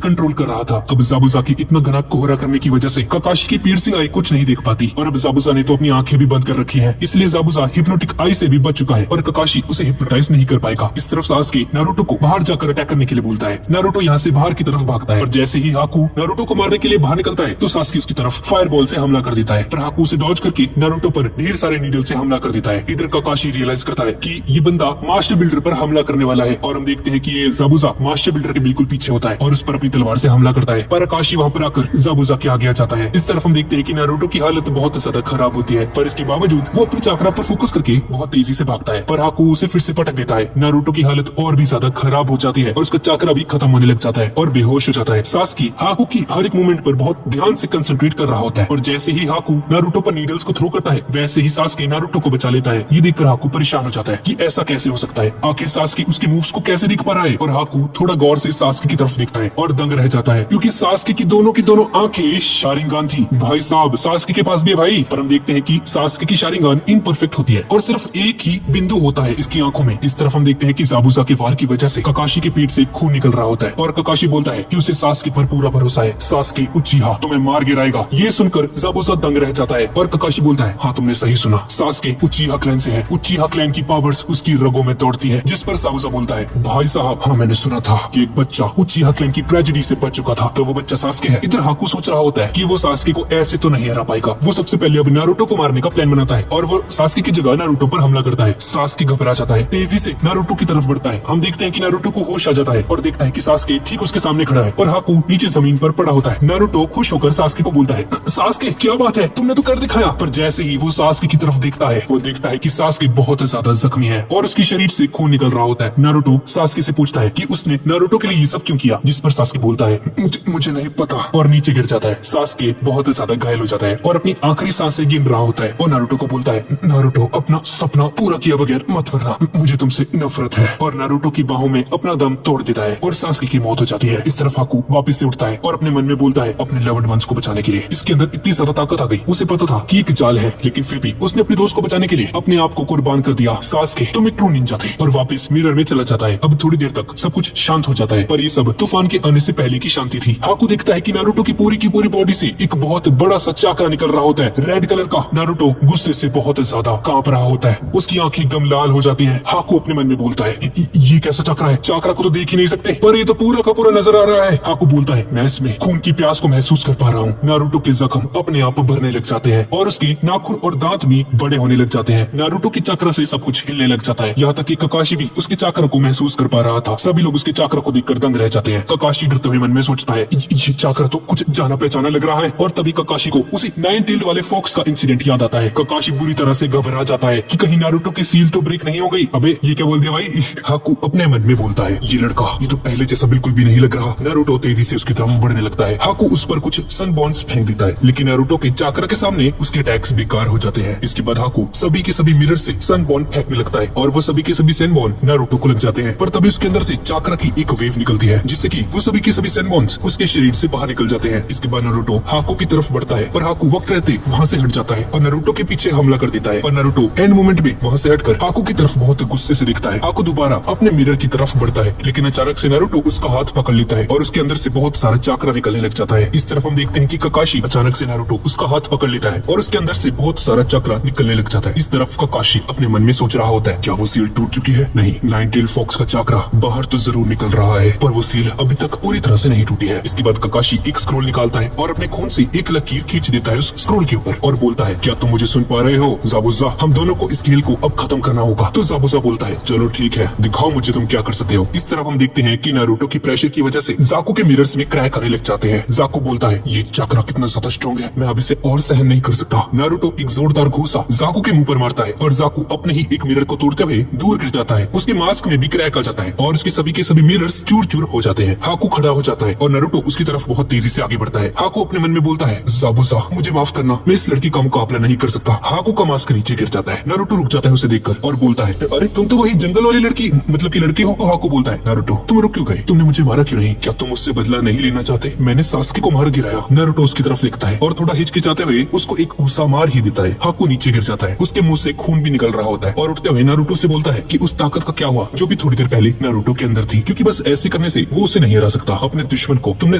कंट्रोल कर रहा था। अब ज़ाबुज़ा की इतना घना कोहरा करने की वजह से ककाशी की पियर्सिंग आई कुछ नहीं देख पाती और अब ज़ाबुज़ा ने तो अपनी आंखें भी बंद कर रखी है, इसलिए ज़ाबुज़ा हिप्नोटिक आई से भी बच चुका है और ककाशी उसे हिप्नोटाइज नहीं कर पाएगा। इस तरफ सासुके नारुतो को बाहर जाकर अटैक करने के लिए बोलता है। नारुतो यहाँ से बाहर की तरफ भागता है और जैसे ही हाकू नारुतो को मारने के लिए बाहर निकलता है तो सासुके उसकी तरफ फायरबॉल से हमला कर देता है, पर हाकू उसे डॉज करके नारुतो पर ढेर सारे नीडल से हमला कर देता है। इधर ककाशी रियलाइज करता है कि ये बंदा मास्टर बिल्डर पर हमला करने वाला है और हम देखते हैं कि ये ज़ाबुज़ा मास्टर बिल्डर के बिल्कुल पीछे होता है और उस पर अपनी तलवार से हमला करता है, पर आकाशी वहाँ पर आकर ज़ाबुज़ा के आगे आ जाता है। इस तरफ हम देखते हैं कि नारुतो की हालत बहुत ज्यादा खराब होती है, पर इसके बावजूद वो अपनी चाकरा पर फोकस करके बहुत तेजी से भागता है, पर हाकू उसे फिर से पटक देता है। नारुतो की हालत और भी ज्यादा खराब हो जाती है और उसका चाकरा भी खत्म होने लग जाता है और बेहोश हो जाता है। सासुके हाकू की हर एक मूवमेंट पर बहुत ध्यान से कंसंट्रेट कर रहा होता है और जैसे ही हाकू नारुतो पर नीडल्स को थ्रो करता है वैसे ही सासुके नारुतो को बचा लेता है। ये देखकर हाकू परेशान हो जाता है कि ऐसा कैसे हो सकता है, आखिर सासुके उसके मूव्स को कैसे देख पा रहा है। और हाकू थोड़ा गौर से सासुके की तरफ देखता है और दंग रह जाता है क्योंकि सासुके की दोनों आंखें शारिंगान थी। भाई साहब सासुके के पास भी है भाई, पर हम देखते हैं कि सासुके की शारिंगान इम्परफेक्ट होती है और सिर्फ एक ही बिंदु होता है इसकी आंखों में। इस तरफ हम देखते हैं कि ज़ाबुज़ा के वार की वजह से ककाशी के पेट से खून निकल रहा होता है और ककाशी बोलता है कि उसे सासुके पर पूरा भरोसा है। सासुके उचिहा तुम्हें मार गिराएगा। ये सुनकर ज़ाबुज़ा दंग रह जाता है और ककाशी बोलता है हाँ तुमने सही सुना, सासुके उचिहा क्लैन से है। उचिहा क्लैन की पावर्स उसकी रगों में दौड़ती है। जिस पर ज़ाबुज़ा बोलता है भाई साहब हाँ मैंने सुना था कि एक बच्चा उचिहा क्लैन की ट्रेजेडी से बच चुका था, तो वो बच्चा सासुके है। इधर हाकू सोच रहा होता है कि वो सासुके को ऐसे तो नहीं हरा पाएगा। वो सबसे पहले अब नारुतो को मारने का प्लान बनाता है और वो सासुके की जगह नारुतो पर हमला करता है। सासुके घबरा जाता है, तेजी से नारुतो की तरफ बढ़ता है। हम देखते हैं कि नारुतो को होश आ जाता है और देखता है कि सासुके ठीक उसके सामने खड़ा है और हाकू नीचे जमीन पर पड़ा होता है। नारुतो खुश होकर सासुके को बोलता है सासुके क्या बात है, तुमने तो कर दिखाया। पर जैसे ही वो सासुके की तरफ देखता है वो देखता है कि सासुके बहुत ज्यादा जख्मी है और उसकी शरीर से खून निकल रहा होता है। नारुतो सासुके से पूछता है कि उसने नारुतो के लिए ये सब क्यों किया, जिस पर सासुके बोलता है मुझे नहीं पता और नीचे गिर जाता है। सासुके बहुत ज्यादा घायल हो जाता है और अपनी आखिरी सांसें गिन रहा होता है और नारुतो को बोलता है नारुतो अपना सपना पूरा किया बगैर मत वरना मुझे तुमसे नफरत है, और नारुतो की बाहों में अपना दम तोड़ देता है और सासुके की मौत हो जाती है। इस तरफ हाकू वापस से उठता है और अपने मन में बोलता है अपने लव्ड वंस को बचाने के लिए इसके अंदर इतनी ज्यादा ताकत आ गई। उसे पता था कि एक जाल है लेकिन फिर भी उसने अपने दोस्त को बचाने के लिए अपने आप को कुर्बान कर दिया। सासुके तुम एक ट्रू निंजा थे और वापस मिरर में चला जाता है। अब थोड़ी देर तक सब कुछ शांत हो जाता है, पर ये सब तूफान के आने से पहले की शांति थी। हाकू देखता है कि नारुतो की पूरी बॉडी से एक बहुत बड़ा सा चाकरा निकल रहा होता है रेड कलर का। नारुतो गुस्से से बहुत ज्यादा कांप रहा होता है, उसकी आंखें एकदम लाल हो जाती हैं। हाकू अपने मन में बोलता है ये कैसा चाकरा है, चाकरा को तो देख ही नहीं सकते पर ये तो पूरा का पूरा नजर आ रहा है। हाकू बोलता है मैं इसमें खून की प्यास को महसूस कर पा रहा हूँ। नारुतो के जख्म अपने आप भरने लग जाते हैं और उसके नाखून और दांत भी बड़े होने लग जाते हैं। नारुतो की चाकरा से सब कुछ हिलने लग जाता है, यहाँ तक कि ककाशी भी उसके चाकरा को महसूस कर पा रहा था। सभी लोग उसके चाकरा को देखकर दंग रह जाते हैं। ककाशी डरते हुए मन में सोचता है ये चाकरा तो कुछ जाना पहचाना लग रहा है, और तभी ककाशी को उसी 9 टेल्ड वाले फॉक्स का इंसिडेंट याद आता है। ककाशी बुरी तरह से घबरा जाता है कि कहीं नारुतो की सील तो ब्रेक नहीं हो गई। अबे ये क्या बोल दिया भाई। हाकू अपने मन में बोलता है ये लड़का ये तो पहले जैसा बिल्कुल भी नहीं लग रहा। नारुतो तेजी से उसकी तरफ बढ़ने लगता है। हाकू उस पर कुछ सन बॉन्स फेंक देता है लेकिन नारुतो के चाकरा के सामने उसके अटैक्स बेकार हो जाते हैं। इसके बाद हाकू सभी के सभी मिरर से सन बॉन्ड फेंकने लगता है और वो सभी के सभी सन बॉन्ड नारुतो को लग जाते हैं, पर तभी उसके अंदर से चाकरा की एक वेव निकलती है जिससे कि वो सभी के सभी सन बॉन्ड्स उसके शरीर से बाहर निकल जाते हैं। इसके बाद नारुतो हाकू की तरफ बढ़ता है पर हाकू वक्त रहते वहाँ से हट जाता है और नारुतो के पीछे हमला कर देता है, पर नारुतो एंड मोमेंट में वहाँ से हटकर हाकू की तरफ बहुत गुस्से से दिखता है। हाकू दोबारा अपने मिरर की तरफ बढ़ता है लेकिन अचानक से नारुतो उसका हाथ पकड़ लेता है और उसके अंदर से बहुत सारा चाकरा निकलने लग जाता है। इस तरफ हम देखते हैं कि ककाशी अचानक से नारुतो उसका हाथ पकड़ लेता है और उसके अंदर से बहुत सारा चाकरा निकलने लग जाता है। इस तरफ ककाशी अपने मन में सोच रहा होता है क्या वो सील टूट चुकी है? नहीं, 9 टेल्ड फॉक्स का चाकरा बाहर तो जरूर निकल रहा है पर वो सील अभी तक पूरी तरह से नहीं टूटी है। इसके बाद ककाशी एक स्क्रोल निकालता है और अपने खून से एक लकीर खींच देता है उस स्क्रोल के ऊपर और बोलता है क्या तुम मुझे सुन पा रहे हो ज़ाबुज़ा, हम दोनों को इस खेल को अब खत्म करना होगा। तो ज़ाबुज़ा बोलता है चलो ठीक है, दिखाओ मुझे तुम क्या कर सकते हो। इस तरफ हम देखते हैं कि नारुतो की प्रेशर की वजह से ज़ाकू के मिरर्स में क्रैक आने लग जाते हैं। ज़ाकू बोलता है ये चाकरा कितना ज्यादा स्ट्रॉन्ग है, मैं अब इसे और सहन नहीं कर सकता। नारुतो एक जोरदार घूसा ज़ाकू के मुंह पर मारता है और ज़ाकू अपने ही एक मिरर को तोड़ते हुए दूर गिर जाता है। उसके मास्क में भी क्रैक आ जाता है और उसके सभी के सभी मिरर्स चूर चूर हो जाते हैं। हाकू खड़ा हो जाता है और नारुतो उसकी तरफ बहुत तेजी से आगे बढ़ता है। हाकू अपने मन में बोलता है ज़ाबुज़ा मुझे माफ करना, मैं इस लड़की का मुकाबला नहीं कर सकता। हाकू का मास्क नीचे गिर जाता है। नारुतो रुक जाता है उसे देखकर और बोलता है अरे तुम तो वही जंगल वाली लड़की मतलब की लड़की हो। हाकू बोलता है नारुतो तुम रुक क्यों गए, तुमने मुझे मारा क्यों नहीं, क्या तुम मुझसे बदला नहीं लेना चाहते? मैंने सासुके को मार गिराया। नारुतो उसकी तरफ देखता है और थोड़ा हिचकिचाते हुए उसको एक घूसा मार ही देता है। हाकू नीचे गिर जाता है, उसके मुंह से खून भी निकल रहा होता है और उठते हुए नारुतो से बोलता है कि उस ताकत का क्या हुआ जो भी थोड़ी देर पहले नारुतो के अंदर थी, क्योंकि बस ऐसे करने से वो उसे नहीं हरा सकता। अपने दुश्मन को तुमने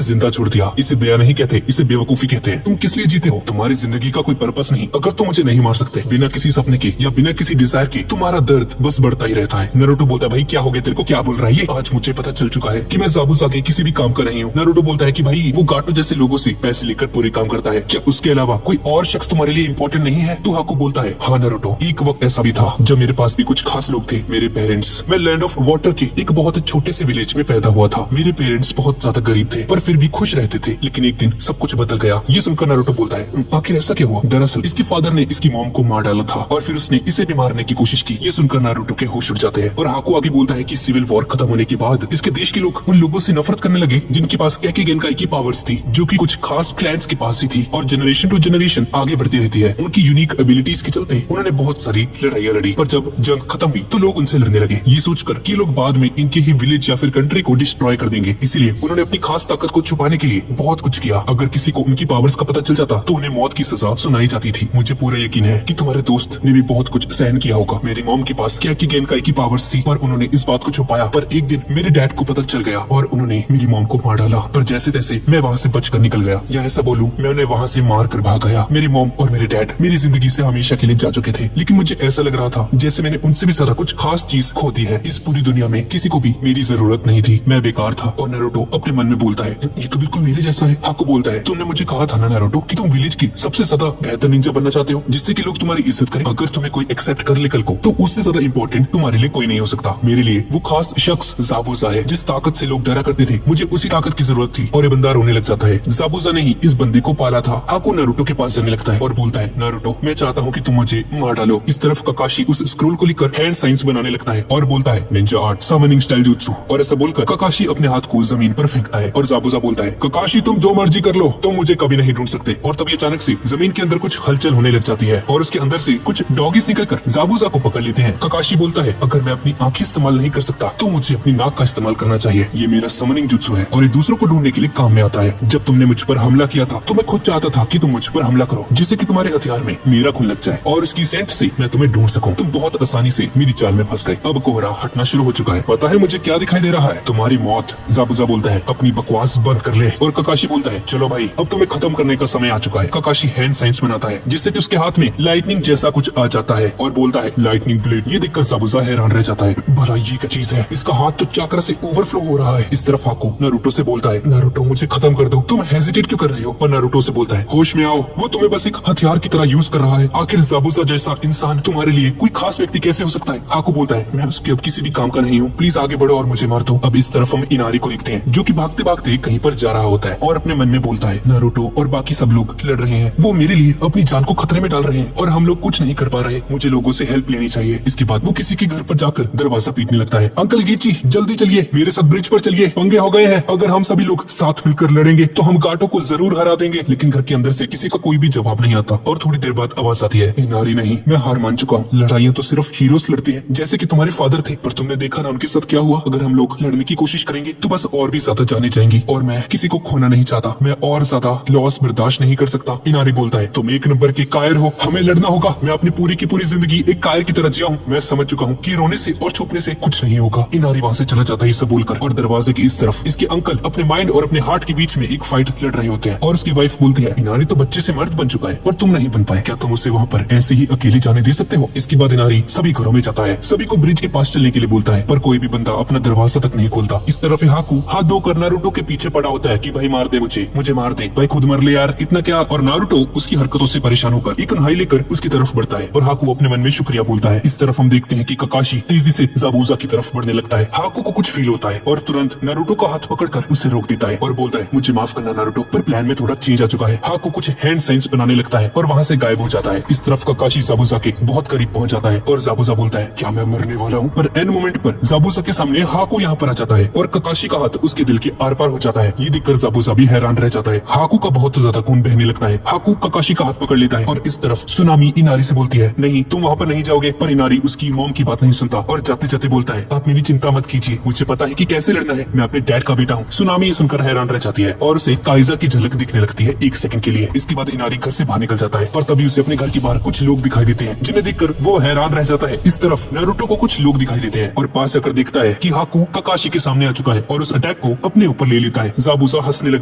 जिंदा छोड़ दिया, इसे दया नहीं कहते, इसे बेवकूफी कहते हैं। तुम किस लिए जीते हो? तुम्हारी जिंदगी का कोई पर्पस नहीं। अगर तुम मुझे नहीं मार सकते बिना किसी सपने के या बिना किसी डिजायर के, तुम्हारा दर्द बस बढ़ता ही रहता है। नारुतो बोलता है भाई क्या हो गया तेरे को, क्या बोल रहा है ये? आज मुझे पता चल चुका है कि मैं ज़ाबुज़ा के किसी भी काम का नहीं हूँ। नारुतो बोलता है कि भाई वो गाटो जैसे लोगों से पैसे लेकर पूरे काम करता है, क्या उसके अलावा कोई और शख्स तुम्हारे लिए इम्पोर्टेंट नहीं है? तो हाकू बोलता है हाँ नारुतो, एक वक्त ऐसा भी था जब मेरे पास भी कुछ खास लोग थे, मेरे पेरेंट्स। मैं लैंड ऑफ वाटर के एक बहुत छोटे से विलेज में पैदा हुआ था। मेरे पेरेंट्स बहुत ज्यादा गरीब थे पर फिर भी खुश रहते थे, लेकिन एक दिन सब कुछ बदल गया। ये सुनकर नारुतो बोलता है आखिर ऐसा क्या हुआ? दरअसल इसके फादर ने इसकी मॉम को मार डाला था और फिर उसने इसे भी मारने की कोशिश की। ये सुनकर नारुतो के होश उड़ जाते हैं और हाकू आगे बोलता है कि सिविल वॉर खत्म होने के बाद इसके देश के लोग उन लोगों से नफरत करने लगे जिनके पास केके गेनकाई की पावर्स थी, जो कि कुछ खास क्लैंस के पास ही थी और जनरेशन टू जनरेशन आगे बढ़ती रहती है। उनकी यूनिक एबिलिटीज के चलते उन्होंने बहुत सारी लड़ाइयां लड़ी, पर जब जंग खत्म हुई तो लोग उनसे लड़ने लगे, ये सोचकर कि लोग बाद में इनके ही विलेज या फिर कंट्री को डिस्ट्रॉय कर देंगे। इसलिए उन्होंने अपनी खास ताकत को छुपाने के लिए बहुत कुछ किया। अगर किसी को उनकी पावर्स का पता चल जाता तो उन्हें मौत की सजा सुनाई जाती थी। मुझे पूरा यकीन है कि तुम्हारे दोस्त ने भी बहुत कुछ सहन किया होगा। मेरी मॉम के पास केके गेनकाई की पावर्स थी पर उन्होंने इस बात को छुपाया, पर एक दिन मेरे डैड को पता चल गया और उन्होंने मेरी मॉम को मार डाला। पर जैसे तैसे मैं वहाँ से बचकर निकल गया, या ऐसा बोलूं मैं उन्हें वहाँ से मार कर भाग गया। मेरी मॉम और मेरे डैड मेरी जिंदगी से हमेशा के लिए जा चुके थे, लेकिन मुझे ऐसा लग रहा था जैसे मैंने उनसे भी ज्यादा कुछ खास चीज खो दी है। इस पूरी दुनिया में किसी को भी मेरी जरूरत नहीं थी, मैं बेकार था। और नारुतो अपने मन में बोलता है ये तो बिल्कुल मेरे जैसा है। हाकू बोलता है तुमने मुझे कहा था ना नारुतो कि तुम विलेज की सबसे ज्यादा बेहतर निंजा बनना चाहते हो, जिससे कि लोग तुम्हारी इज्जत करें। अगर तुम्हें कोई एक्सेप्ट कर ले कल को तो उससे ज्यादा इंपॉर्टेंट तुम्हारे लिए कोई नहीं हो सकता। मेरे लिए वो खास शख्स ज़ाबुज़ा है जिस ताकत से लोग डरा करते थे, मुझे उसी ताकत की जरूरत थी। और ये बंदा रोने लग जाता है। ज़ाबुज़ा ने ही इस बंदे को पाला था। हाकू नारुतो के पास जाने लगता है और बोलता है नारुतो मैं चाहता हूँ कि तुम मुझे मार डालो। इस तरफ ककाशी उस स्क्रोल को लेकर हैंड साइंस बनाने लगता है और बोलता है Ninja art summoning style jutsu. और ऐसा बोलकर ककाशी अपने हाथ को जमीन पर फेंकता है और ज़ाबुज़ा बोलता है ककाशी तुम जो मर्जी कर लो, तुम मुझे कभी नहीं ढूंढ सकते। और तभी अचानक से जमीन के अंदर कुछ हलचल होने लग जाती है और उसके अंदर से कुछ डॉगीज निकलकर ज़ाबुज़ा को पकड़ लेते हैं। ककाशी बोलता है अगर मैं अपनी आंखें इस्तेमाल नहीं कर सकता तो मुझे अपनी नाक का इस्तेमाल करना चाहिए। ये मेरा समनिंग जुत्सु है और ये दूसरों को ढूंढने के लिए काम में आता है। जब तुमने मुझ पर हमला किया था तो मैं खुद चाहता था कि तुम मुझ पर हमला करो, जिससे कि तुम्हारे हथियार में मेरा खून लग जाए और उसकी सेंट से मैं तुम्हें ढूंढ सकूं। तुम बहुत आसानी से मेरी चाल में फंस गए। अब कोहरा हटना शुरू हो चुका है। पता है मुझे क्या दिखाई दे रहा है? तुम्हारी मौत। ज़ाबुज़ा बोलता है अपनी बकवास बंद कर ले। और ककाशी बोलता है चलो भाई अब तुम्हें खत्म करने का समय आ चुका है। ककाशी हैंड साइंस बनाता है जिससे कि उसके हाथ में लाइटनिंग जैसा कुछ आ जाता है और बोलता है लाइटनिंग ब्लेड। ये देखकर ज़ाबुज़ा हैरान रह जाता है, भला ये क्या चीज है? इसका हाथ तो चाकरा से ओवरफ्लो हो रहा है। इस तरफ हाकू नारुतो से बोलता है नारुतो मुझे खत्म कर दो, तुम हेजिटेट क्यों कर रहे हो? पर नारुतो से बोलता है होश में आओ, वो तुम्हें बस एक हथियार की तरह यूज कर रहा है। आखिर ज़ाबुज़ा जैसा इंसान तुम्हारे लिए कोई खास व्यक्ति कैसे हो सकता है? हाकू बोलता है मैं उसके अब किसी भी काम का नहीं हूँ, प्लीज आगे बढ़ो और मुझे मार दो। अब इस तरफ हम इनारी को देखते हैं जो कि भागते भागते कहीं पर जा रहा होता है और अपने मन में बोलता है नारुतो और बाकी सब लोग लड़ रहे हैं, वो मेरे लिए अपनी जान को खतरे में डाल रहे हैं और हम लोग कुछ नहीं कर पा रहे, मुझे लोगों से हेल्प लेनी चाहिए। इसके बाद वो किसी के घर पर जाकर दरवाजा पीटने लगता है। अंकल गीची जल्दी चलिए, मेरे साथ ब्रिज पर चलिए, पंगे हो गए हैं। अगर हम सभी लोग साथ मिलकर लड़ेंगे तो हम गाटो को जरूर हरा देंगे। लेकिन घर के अंदर से किसी का कोई भी जवाब नहीं आता और थोड़ी देर बाद आवाज आती है इनारी नहीं, मैं हार मान चुका हूँ, लड़ाइयाँ तो सिर्फ हीरोज लड़ते हैं जैसे कि तुम्हारे फादर थे, पर तुमने देखा ना उनके साथ क्या हुआ। अगर हम लोग लड़ने की कोशिश करेंगे तो बस और भी ज्यादा जाने जाएंगी और मैं किसी को खोना नहीं चाहता, मैं और ज्यादा लॉस बर्दाश्त नहीं कर सकता। इनारी बोलता है तुम एक नंबर के कायर हो, हमें लड़ना होगा। मैं अपनी पूरी की पूरी जिंदगी एक कायर की तरह जिया हूँ, मैं समझ चुका हूँ कि रोने से और छुपने से कुछ नहीं होगा। इनारी वहाँ से चला जाता है सब बोलकर और दरवाजे की इस तरफ इसके अंकल अपने माइंड और अपने हार्ट के बीच में एक फाइट लड़ रहे होते हैं और उसकी वाइफ बोलती है इनारी तो बच्चे से मर्द बन चुका है पर तुम नहीं बन पाए, क्या तुम उसे वहाँ पर ऐसे ही अकेले जाने दे सकते हो? इसके बाद इनारी सभी घरों में जाता है, सभी को ब्रिज के पास चलने के लिए बोलता है पर कोई भी बंदा अपना दरवाजा तक नहीं खोलता। इस तरफ हाकू हाथ धोकर नारुतो के पीछे पड़ा होता है कि भाई मार दे मुझे मार दे, भाई खुद मर ले यार, इतना क्या। और नारुतो उसकी हरकतों से परेशान होकर एक कन्हाई लेकर उसकी तरफ बढ़ता है और हाकू अपने मन में शुक्रिया बोलता है। इस तरफ हम देखते हैं कि ककाशी तेजी से ज़ाबुज़ा की तरफ बढ़ने लगता है। हाकू को कुछ फील होता है और तुरंत नारुतो का हाथ पकड़कर उसे रोक देता है और बोलता है मुझे माफ करना नारुतो, पर प्लान में थोड़ा चेंज आ चुका है। हाकू कुछ हैंड साइंस बनाने लगता है और वहाँ से गायब हो जाता है। इस तरफ ककाशी ज़ाबुज़ा के बहुत करीब पहुंच जाता है और ज़ाबुज़ा बोलता है क्या मैं मरने वाला हूँ? पर एन मोमेंट पर ज़ाबुज़ा के सामने हाकू यहाँ पर आ जाता है और ककाशी का हाथ उसके दिल के आर पार हो जाता है। ये देखकर ज़ाबुज़ा भी हैरान रह जाता है। हाकू का बहुत ज्यादा खून बहने लगता है। हाकू ककाशी का हाथ पकड़ लेता है और इस तरफ सुनामी इनारी से बोलती है नहीं तुम वहाँ पर नहीं जाओगे, पर इनारी उसकी मॉम की बात नहीं सुनता और जाते जाते बोलता है आप मेरी चिंता मत कीजिए, मुझे पता है कि कैसे लड़ना है, मैं अपने डैड का बेटा हूँ। सुनामी ये सुनकर हैरान रह जाती है और उसे काइजा की झलक दिखने लगती है एक सेकंड के लिए। इसके बाद इनारी घर से बाहर निकल जाता है पर तभी उसे अपने घर के बाहर कुछ लोग दिखाई देते हैं जिन्हें देखकर वो हैरान रह जाता है। इस तरफ नारुतो को कुछ लोग दिखाई देते हैं और पास जाकर देखता है कि हाकू ककाशी के सामने आ चुका है और उस अटैक को अपने ऊपर ले लेता है। ज़ाबुज़ा हंसने लग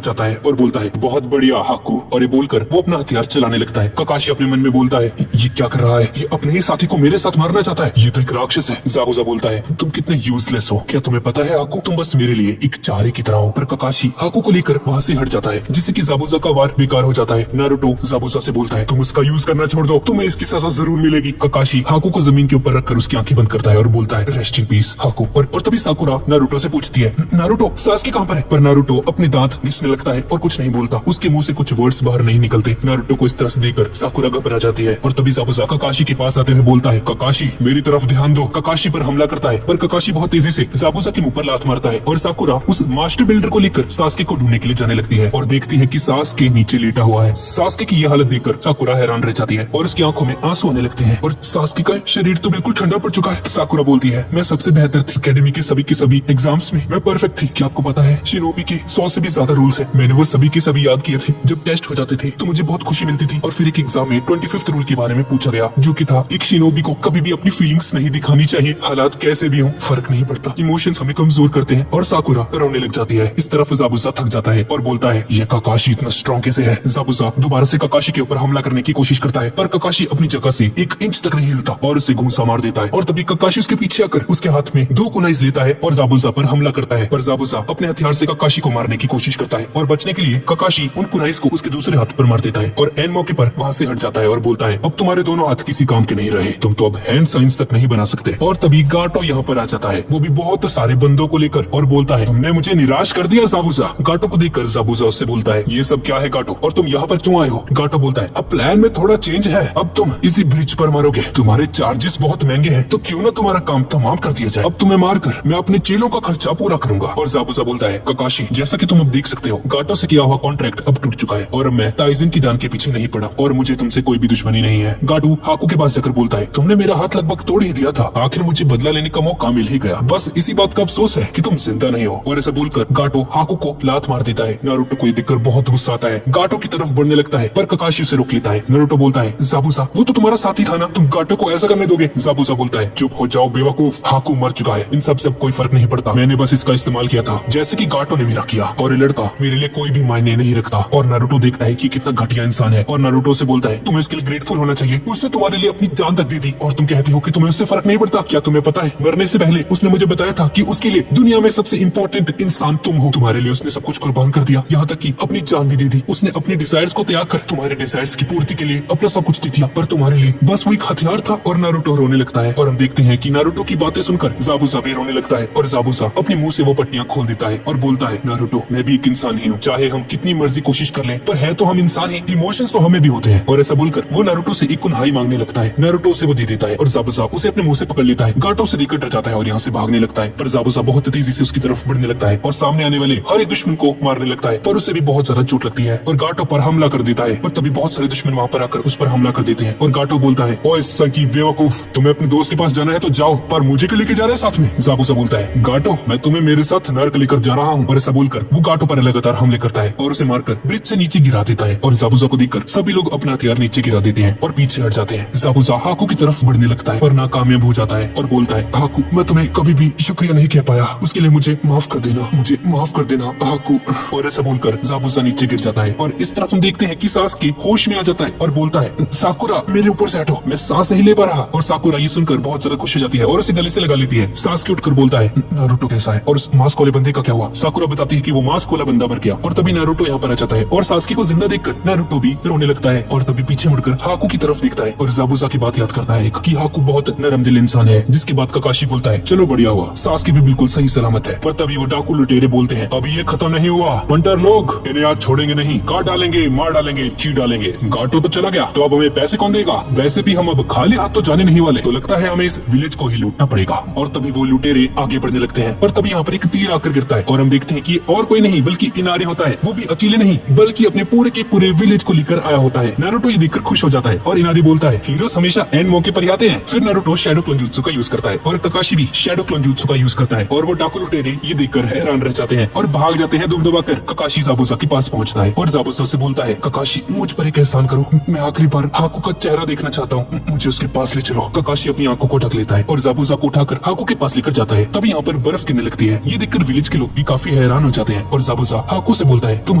जाता है और बोलता है बहुत बढ़िया हाकू, और ये बोलकर वो अपना हथियार चलाने लगता है। ककाशी अपने मन में बोलता है ये क्या कर रहा है, ये अपने ही साथी को मेरे साथ मारना चाहता है, ये तो एक राक्षस है। ज़ाबुज़ा बोलता है तुम कितने यूजलेस हो, क्या तुम्हें पता है हाकू तुम बस मेरे लिए एक चारे की तरह हो। पर ककाशी हाकू को लेकर वहाँ से हट जाता है जिससे कि ज़ाबुज़ा का वार बेकार हो जाता है। नारुतो ज़ाबुज़ा से बोलता है तुम उसका यूज करना छोड़ दो, तुम्हें इसकी सजा जरूर मिलेगी। ककाशी हाकू को जमीन के ऊपर रखकर उसकी आंखें बंद करता है और बोलता है रेस्ट इन पीस हाकू। और तभी साकुरा नारुतो से पूछती है नारुतो सास्के कहाँ पर है। पर नारुतो अपने दांत घिसने लगता है और कुछ नहीं बोलता, उसके मुंह से कुछ वर्ड्स बाहर नहीं निकलते। नारुतो को इस तरह से देखकर साकुरा घबरा जाती है और तभी ज़ाबुज़ा ककाशी के पास आते हुए बोलता है ककाशी मेरी तरफ ध्यान दो। ककाशी पर हमला करता है पर ककाशी बहुत तेजी से ज़ाबुज़ा के मुंह पर लात मारता है और साकुरा उस मास्टर बिल्डर को लेकर सास्के को ढूंढने के लिए जाने लगती है और देखती है कि सास्के नीचे लेटा हुआ है। सास्के की यह हालत देखकर साकुरा हैरान रह जाती है और उसकी आंखों में आंसू आने लगते हैं और सास्के का शरीर तो बिल्कुल ठंडा पड़ चुका है। साकुरा बोलती है मैं सबसे बेहतर थी, एकेडमी के सभी एग्जाम्स में मैं परफेक्ट थी। क्या आपको पता है शिनोबी के 100 से भी ज्यादा रूल्स है, मैंने वो सभी के सभी याद किए थे। जब टेस्ट हो जाते थे तो मुझे बहुत खुशी मिलती थी। और फिर एक एग्जाम में 25th रूल के बारे में पूछा गया जो कि था एक शिनोबी को कभी भी अपनी फीलिंग्स नहीं दिखानी चाहिए, हालात कैसे भी हों फर्क नहीं पड़ता, इमोशंस हमें कमजोर करते हैं। और साकुरा रोने लग जाती है। इस तरफ ज़ाबुज़ा थक जाता है और बोलता है ये ककाशी इतना स्ट्रॉन्ग कैसे है। ज़ाबुज़ा दोबारा से ककाशी के ऊपर हमला करने की कोशिश करता है पर ककाशी अपनी जगह से 1 इंच तक नहीं हिलता और उसे घूंसा मार देता है। और तभी ककाशी उसके पीछे आकर उसके हाथ में 2 कुनाइज लेता है और ज़ाबुज़ा पर हमला करता है। पर ज़ाबुज़ा अपने हथियार से ककाशी को मारने की कोशिश करता है और बचने के लिए ककाशी उन कुनाइज को उसके दूसरे हाथ पर मार देता है और एन मौके पर वहाँ से हट जाता है और बोलता है अब तुम्हारे दोनों हाथ किसी काम के नहीं रहे, तुम तो अब हैंड साइंस तक नहीं बना सकते। और तभी गाटो यहाँ पर आ जाता है, वो भी बहुत सारे बंदों को लेकर, और बोलता है तुमने मुझे निराश कर दिया ज़ाबुज़ा। गाटो को देखकर ज़ाबुज़ा उससे बोलता है ये सब क्या है गाटो, और तुम यहाँ पर क्यों आए हो। गाटो बोलता है अब प्लान में थोड़ा चेंज है, अब तुम इसी ब्रिज पर मारोगे, तुम्हारे चार्जेस बहुत महंगे हैं तो क्यों ना तुम्हारा काम तमाम कर दिया जाए, अब तुम्हें मारकर मैं अपने चेलों का खर्चा पूरा करूंगा। और ज़ाबुज़ा बोलता है ककाशी जैसा कि तुम अब देख सकते हो गाटो से किया हुआ कॉन्ट्रैक्ट अब टूट चुका है और मैं ताइजन की दान के पीछे नहीं पड़ा और मुझे तुमसे कोई भी दुश्मनी नहीं है। गाटो हाकू के पास जाकर बोलता है तुमने मेरा हाथ लगभग तोड़ ही दिया था, आखिर मुझे बदला लेने का मौका मिल ही गया, बस इसी बात का अफसोस है कि तुम जिंदा नहीं हो। और ऐसा बोलकर गाटो हाकू को लात मार देता है। नारुतो को ये देखकर बहुत गुस्सा आता है, गाटो की तरफ बढ़ने लगता है पर ककाशी उसे रोक लेता है। नारुतो बोलता है ज़ाबुज़ा वो तो तुम्हारा साथी था ना, तुम गाटो को ऐसा करने दोगे। ज़ाबुज़ा बोलता है चुप हो जाओ बेवकूफ, हाकू मर चुका है, इन सब कोई फर्क नहीं पड़ता, मैंने बस इसका इस्तेमाल किया था जैसे कि गाटो ने मेरा किया, और ये लड़का मेरे लिए कोई भी मायने नहीं रखता। और नारुतो देखता है कि कितना घटिया इंसान है और नारुतो से बोलता है तुम्हें उसके लिए ग्रेटफुल होना चाहिए, उसने तुम्हारे लिए अपनी जान तक दे दी और तुम कहते हो कि तुम्हें उससे फर्क नहीं पड़ता। क्या तुम्हें पता है मरने से पहले उसने मुझे बताया था कि उसके लिए दुनिया में सबसे इम्पोर्टेंट इंसान तुम हो, तुम्हारे लिए उसने सब कुछ कुर्बान कर दिया, यहाँ तक कि अपनी जान भी दे दी। उसने अपने डिजायर्स को त्याग कर तुम्हारे डिजायर्स की पूर्ति के लिए अपना सब कुछ दे दिया, पर तुम्हारे लिए बस वो एक हथियार था। और नारुतो रोने लगता है और हम देखते हैं कि नारुतो की बातें सुनकर ज़ाबुज़ा भी रोने लगता है और ज़ाबुज़ा अपने मुंह से वो पट्टियां खोल देता है और बोलता है नारुतो मैं भी एक इंसान ही हूँ, चाहे हम कितनी मर्जी कोशिश कर लें पर है तो हम इंसान ही, इमोशंस तो हमें भी होते हैं। और ऐसा बोलकर वो नारुतो से एक कुन्हाई मांगने लगता है, नारुतो से वो दे देता है और ज़ाबुज़ा उसे अपने मुंह से पकड़ लेता है। गाटो से देखकर डर जाता है और यहाँ से भागने लगता है, पर ज़ाबुज़ा बहुत तेजी से उसकी तरफ बढ़ने लगता है और सामने आने वाले हर एक दुश्मन को मारने लगता है, पर उसे भी बहुत ज्यादा चोट लगती है और गाटो पर हमला कर देता है। पर तभी बहुत सारे दुश्मन वहाँ पर आकर उस पर हमला कर देते हैं और गाटो बोलता है ओए संकी बेवकूफ, तुम्हें अपने दोस्त के पास जाना है तो जाओ, पर मुझे क्यों लेके जा रहे हैं साथ में। ज़ाबुज़ा बोलता है गाटो मैं तुम्हें मेरे साथ नर्क लेकर जा रहा हूँ। और ऐसा बोलकर वो गाटो पर लगातार हमले करता है और उसे मारकर ब्रिज से नीचे गिरा देता है। और ज़ाबुज़ा को देखकर सभी लोग अपना हथियार नीचे गिरा देते हैं और पीछे हट जाते हैं। ज़ाबुज़ा हाकू की तरफ बढ़ने लगता है पर नाकामयाब हो जाता है और बोलता है हाकू मैं तुम्हें कभी भी शुक्रिया नहीं कह पाया, उसके लिए मुझे माफ कर देना, मुझे माफ कर देना हाकू। और ऐसा बोलकर ज़ाबुज़ा नीचे गिर जाता है और इस तरफ हम देखते हैं कि सास्के होश में आ जाता है और बोलता है साकुरा मेरे ऊपर से हटो, मैं सांस नहीं ले पा रहा। और साकुरा ये सुनकर बहुत ज्यादा खुश हो जाती है और उसे गले से लगा लेती है। सास्के उठकर बोलता है नारुतो कैसा है और उस मास्क वाले बंदे का क्या हुआ। साकुरा बताती है कि वो मास्क वाला बंदा मर गया। और तभी नारुतो यहाँ पर आ जाता है और सास्के को जिंदा देखकर नारुतो भी रोने लगता है और तभी पीछे मुड़कर हाकू की तरफ देखता है और ज़ाबुज़ा की बात याद करता है कि हाकू बहुत नरम दिल इंसान है, जिसके बाद ककाशी बोलता है चलो बढ़िया हुआ, सास्के भी बिल्कुल सही सलामत है। पर तभी वो डाकू लुटेरे बोलते हैं अभी ये खत्म नहीं हुआ, पंटर लोग इन्हें आज छोड़ेंगे नहीं, काट डालेंगे, मार डालेंगे, चीर डालेंगे। गाटो तो चला गया तो अब हमें पैसे कौन देगा, वैसे भी हम अब खाली हाथ तो जाने नहीं वाले, तो लगता है हमें इस विलेज को ही लूटना पड़ेगा। और तभी वो लुटेरे आगे बढ़ने लगते हैं पर तभी यहाँ पर एक तीर आकर गिरता है और हम देखते हैं कि और कोई नहीं बल्कि इनारे होता है, वो भी अकेले नहीं बल्कि अपने पूरे के पूरे विलेज को लेकर आया होता है। नारुतो ये देखकर खुश हो जाता है और इनारी बोलता है हीरोज हमेशा एंड मौके पर आते हैं। फिर नारुतो शैडो क्लोनजुत्सु का यूज करता है और ककाशी भी शैडो क्लोनजुत्सु का यूज करता है और वो डाकू लुटेरे ये देखकर हैरान रह जाते हैं और भाग जाते हैं दुम दबाकर। ककाशी ज़ाबुज़ा के पास पहुंचता है और ज़ाबुज़ा से बोलता है ककाशी मुझ पर एक एहसान करो, मैं आखिरी बार हाकू का चेहरा देखना चाहता हूँ, मुझे उसके पास ले चलो। ककाशी अपनी आंखों को ढक लेता है और जाबुजा को उठाकर हाको के पास लेकर जाता है। तभी यहाँ पर बर्फ गिरने लगती है। ये देखकर विलेज के लोग भी काफी हैरान हो जाते हैं और जाबुजा हाको से बोलता है, तुम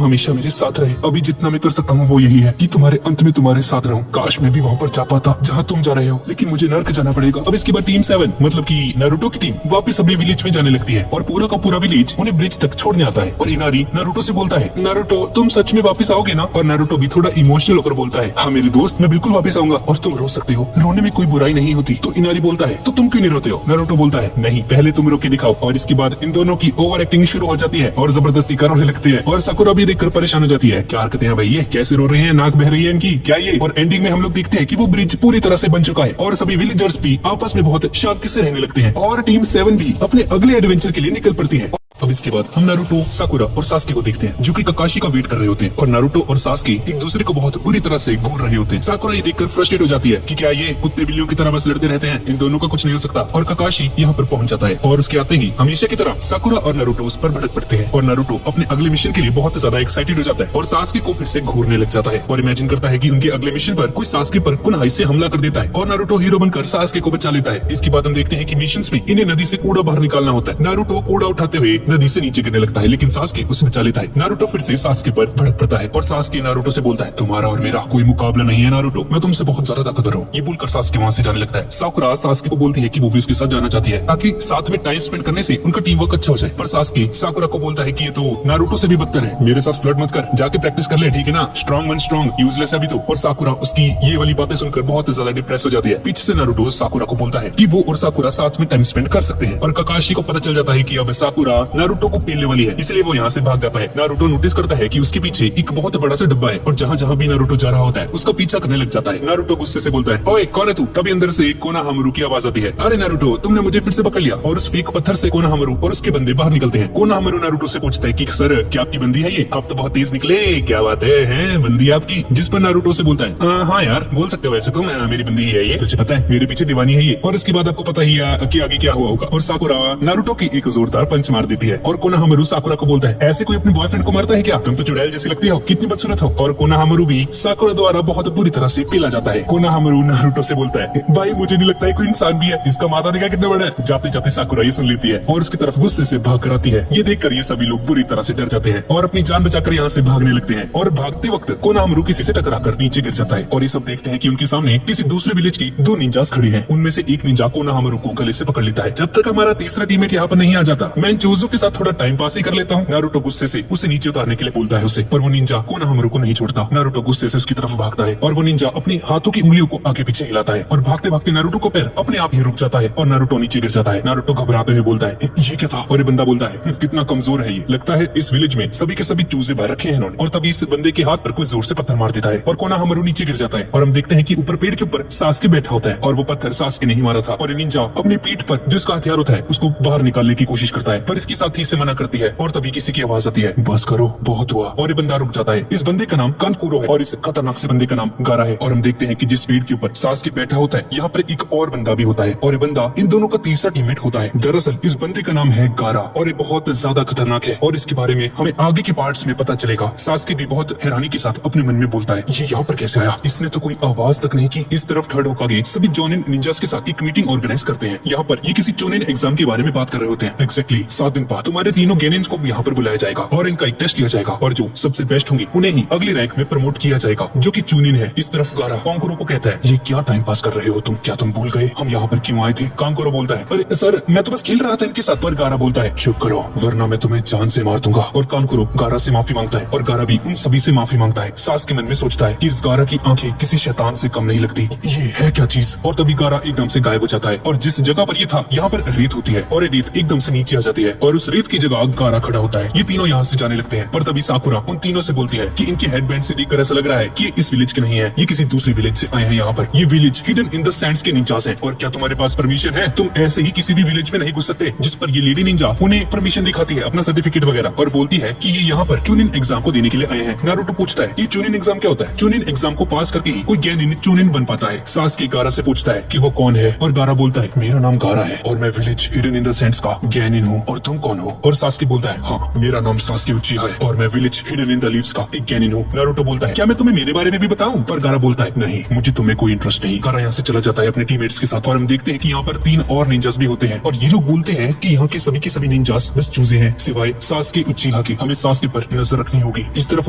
हमेशा मेरे साथ रहे, अभी जितना मैं कर सकता हूँ वो यही है कि तुम्हारे अंत में तुम्हारे साथ रहूं। काश मैं भी वहाँ पर जा पाता जहाँ तुम जा रहे हो, लेकिन मुझे नर्क जाना पड़ेगा। अब इसके बाद टीम 7 मतलब कि नारुतो की टीम वापस अपने विलेज में जाने लगती है और पूरा का पूरा विलेज उन्हें ब्रिज तक छोड़ने आता है। और इनारी नारुतो से बोलता है, नारुतो तुम सच में वापस आओगे ना? और नारुतो भी थोड़ा इमोशनल होकर बोलता है, हाँ मेरे दोस्त, मैं बिल्कुल वापस आऊंगा और तुम रो सकते हो, रोने में कोई बुराई नहीं होती। तो इनारी बोलता है, तो तुम क्यों नहीं रोते हो? नारुतो बोलता है, नहीं, पहले तुम रो के दिखाओ। और इसके बाद इन दोनों की ओवर एक्टिंग शुरू हो जाती है और जबरदस्ती रोने लगती है और साकुरा भी देखकर परेशान हो जाती है। क्या हरकतें हैं भाई, ये कैसे रो रहे हैं, नाक बह रही है इनकी, क्या ये? और एंडिंग में हम लोग देखते हैं कि वो ब्रिज पूरी तरह से बन चुका है और सभी विलेजर्स भी आपस में बहुत शांति से रहने लगते हैं और टीम 7 भी अपने अगले एडवेंचर के लिए निकल पड़ती है। अब इसके बाद हम नारुतो, साकुरा और सास्के को देखते हैं जो कि ककाशी का वेट कर रहे होते हैं और नारुतो और सास्के एक दूसरे को बहुत बुरी तरह से घूर रहे होते हैं। साकुरा ये देखकर फ्रस्ट्रेट हो जाती है कि क्या ये कुत्ते बिल्लियों की तरह बस लड़ते रहते हैं, इन दोनों का कुछ नहीं हो सकता। और ककाशी यहाँ पर पहुंच जाता है और उसके आते ही हमेशा की तरह साकुरा और नारुतो उस पर भड़क पड़ते हैं और नारुतो अपने अगले मिशन के लिए बहुत ज्यादा एक्साइटेड हो जाता है और सास्के को फिर से घूरने लग जाता है और इमेजिन करता है कि उनके अगले मिशन पर कोई सास्के पर कुनहाई से हमला कर देता है और नारुतो हीरो बनकर सास्के को बचा लेता है। इसके बाद हम देखते हैं कि मिशंस में इन्हें नदी से कूड़ा बाहर निकालना होता है। नारुतो कूड़ा उठाते हुए नदी से नीचे गिरने लगता है, लेकिन सास्के उसे बचा लेता है। नारुतो फिर से सास्के पर भड़क पड़ता है और सास्के नारुतो से बोलता है, तुम्हारा और मेरा कोई मुकाबला नहीं है नारुतो, मैं तुमसे बहुत ज्यादा ताकतवर हूँ। ये बोलकर सास्के वहाँ से जाने लगता है। साकुरा सास्के को बोलती है कि वो भी उसके साथ जाना चाहती है ताकि साथ में टाइम स्पेंड करने से उनका टीम वर्क अच्छा हो जाए। पर सास्के साकुरा को बोलता है कि ये तो नारुतो से भी बदतर है, मेरे साथ फ्लर्ट मत कर, जाके प्रैक्टिस कर ले, ठीक है ना? स्ट्रॉन्ग वन स्ट्रॉन्ग, यूजलेस है अभी तो। और साकुरा उसकी ये वाली बातें सुनकर बहुत ज्यादा डिप्रेस हो जाती है। पीछे से नारुतो साकुरा को बोलता है कि वो और साकुरा साथ में टाइम स्पेंड कर सकते हैं और ककाशी को पता चल जाता है कि अब साकुरा नारुतो को पेलने वाली है, इसलिए वो यहाँ से भाग जाता है। नारुतो नोटिस करता है कि उसके पीछे एक बहुत बड़ा सा डब्बा है और जहाँ जहाँ भी नारुतो जा रहा होता है उसका पीछा करने लग जाता है। नारुतो गुस्से से बोलता है, ओए कौन है तू? तभी अंदर से कोनोहामारू की आवाज आती है, अरे नारुतो तुमने मुझे फिर से पकड़ लिया। और उस फेक पत्थर से कोनोहामारू और उसके बंदे बाहर निकलते हैं। कोनोहामारू नारुतो से पूछता है कि सर क्या आपकी बंदी है ये? आप तो बहुत तेज निकले, क्या बात है बंदी आपकी? जिस पर नारुतो से बोलता है, हाँ यार बोल सकते हो वैसे तुम, मेरी बंदी है ये, तुझे पता है मेरे पीछे दीवानी है ये। और इसके बाद आपको पता ही है कि आगे क्या हुआ होगा। और साकुरा नारुतो की एक जोरदार पंच मार देती है और कोनोहामारू साकुरा को बोलता है, ऐसे कोई अपने बॉयफ्रेंड को मारता है क्या? तुम तो चुड़ैल जैसी लगती हो, कितनी बदसूरत हो। और कोनोहामारू भी साकुरा द्वारा बहुत बुरी तरह से पिला जाता है। कोनोहामारू नारुतो से बोलता है, भाई मुझे नहीं लगता है कोई इंसान भी है, इसका माथा देखा कितना बड़ा है। जाते जाते साकुरा ये सुन लेती है और उसकी तरफ गुस्से से भाग कर आती है। ये देखकर ये सभी लोग बुरी तरह से डर जाते हैं और अपनी जान बचाकर यहाँ से भागने लगते हैं। और भागते वक्त कोनोहामारू किसी से टकराकर नीचे गिर जाता है और ये सब देखते हैं कि उनके सामने किसी दूसरे विलेज की 2 निंजास खड़ी हैं। उनमें से एक निंजा कोनोहामारू को गले से पकड़ लेता है। जब तक हमारा तीसरा टीममेट यहाँ पर नहीं आ जाता मैं इन चूजों के साथ थोड़ा टाइम पास ही कर लेता हूँ। नारुतो गुस्से से उसे नीचे उतारने के लिए बोलता है उसे, पर वो निंजा कोनोहामारू को नहीं छोड़ता। नारुतो गुस्से से उसकी तरफ भागता है और वो निंजा अपने हाथों की उंगलियों को आगे पीछे हिलाता है और भागते भागते नारुतो को पैर अपने आप ही रुक जाता है और नारुतो नीचे गिर जाता है। नारुतो घबराते हुए बोलता है, ये क्या था? और ये बंदा बोलता है, कितना कमजोर है ये, लगता है इस विलेज में सभी के सभी चूजे बाहर रखे हैं इन्होंने। और तभी इस बंदे के हाथ पर कोई जोर से पत्थर मार देता है और कोनोहामारू नीचे गिर जाता है और हम देखते हैं कि ऊपर पेड़ के ऊपर सास्के बैठा होता है और वो पत्थर सास्के नहीं मारा था। और निंजा अपने पीठ पर जो उसका हथियार होता है उसको बाहर निकालने की कोशिश करता है पर इसकी साथी से मना करती है और तभी किसी की आवाज आती है, बस करो बहुत हुआ। और ये बंदा रुक जाता है। इस बंदे का नाम कानकुरो है और इस खतरनाक से बंदे का नाम गारा है। और हम देखते हैं कि जिस पेड़ के ऊपर सास्के बैठा होता है यहाँ पर एक और बंदा भी होता है और ये बंदा इन दोनों का तीसरा टीममेट होता है। दरअसल इस बंदे का नाम है गारा और ये बहुत ज्यादा खतरनाक है और इसके बारे में हमें आगे के पार्ट्स में पता चलेगा। सास्के भी बहुत हैरानी के साथ अपने मन में बोलता है, ये यहाँ पर कैसे आया? इसने तो कोई आवाज तक नहीं की। इस तरफ थर्ड होकागे सभी जोनिन निंजास के साथ एक मीटिंग ऑर्गेनाइज करते हैं। यहाँ पर ये किसी चोनिन एग्जाम के बारे में बात कर रहे होते हैं। एक्जैक्टली 7 दिन बाद तुम्हारे तीनों गेनिन्स को यहाँ पर बुलाया जाएगा और इनका एक टेस्ट लिया जाएगा और जो सबसे बेस्ट होंगी उन्हें ही अगली रैंक में प्रमोट किया जाएगा जो कि चुनिन है। इस तरफ गारा कांकुरो को कहता है, ये क्या टाइम पास कर रहे हो तुम? क्या तुम भूल गए हम यहाँ पर क्यों आए थे? कांकुरो बोलता है, अरे सर मैं तो बस खेल रहा था इनके साथ। पर गारा बोलता है, चुप करो वरना मैं तुम्हें जान से मार दूंगा। और कांकुरो गारा से माफी मांगता है और गारा भी उन सभी से माफी मांगता है। सास के मन में सोचता है कि इस गारा की आंखें किसी शैतान से कम नहीं लगती, ये है क्या चीज? और तभी गारा एकदम से गायब हो जाता है और जिस जगह पर ये था यहाँ पर रेत होती है और ये रेत एकदम से नीचे आ जाती है और उस रेत की जगह गारा खड़ा होता है। ये तीनों यहाँ से जाने लगते हैं पर तभी साकुरा उन तीनों से बोलती है कि इनके हेडबैंड से देखकर ऐसा लग रहा है कि ये इस विलेज के नहीं है, ये किसी दूसरे विलेज से आए हैं। यहाँ पर ये village hidden in the Sands के निंजास है। और क्या तुम्हारे पास परमिशन है? तुम ऐसे ही किसी भी विलेज में नहीं घुस सकते। जिस पर ये लेडी निंजा उन्हें परमिशन दिखाती है, अपना सर्टिफिकेट वगैरह, और बोलती है कि ये यहाँ पर चुनिन एग्जाम को देने के लिए आए हैं। नारुतो पूछता है ये चुनिन एग्जाम क्या होता है? चुनिन एग्जाम को पास करके ही कोई गेनिन चुनिन बन पाता है। सास्के गारा से पूछता है कि वो कौन है और गारा बोलता है मेरा नाम गारा है और मैं village hidden in the Sands का गेनिन हूँ और तुम कौन हो? और सास्के बोलता है हाँ मेरा नाम सास्के उचिहा है और मैं village hidden in the leaves का एक गेनिन हूँ। नारुतो बोलता है क्या मैं तुम्हें मेरे बारे में भी बताऊं? पर गारा बोलता है नहीं मुझे तुम्हें कोई इंटरेस्ट नहीं। गारा यहाँ से चला जाता है अपने टीममेट्स के साथ और हम देखते हैं कि यहाँ पर 3 और निंजास भी होते हैं और ये लोग बोलते हैं कि यहाँ के सभी निंजास बस चूजे हैं सिवाय सास्के उचिहा के। हमें सास्के पर नजर रखनी होगी। इस तरफ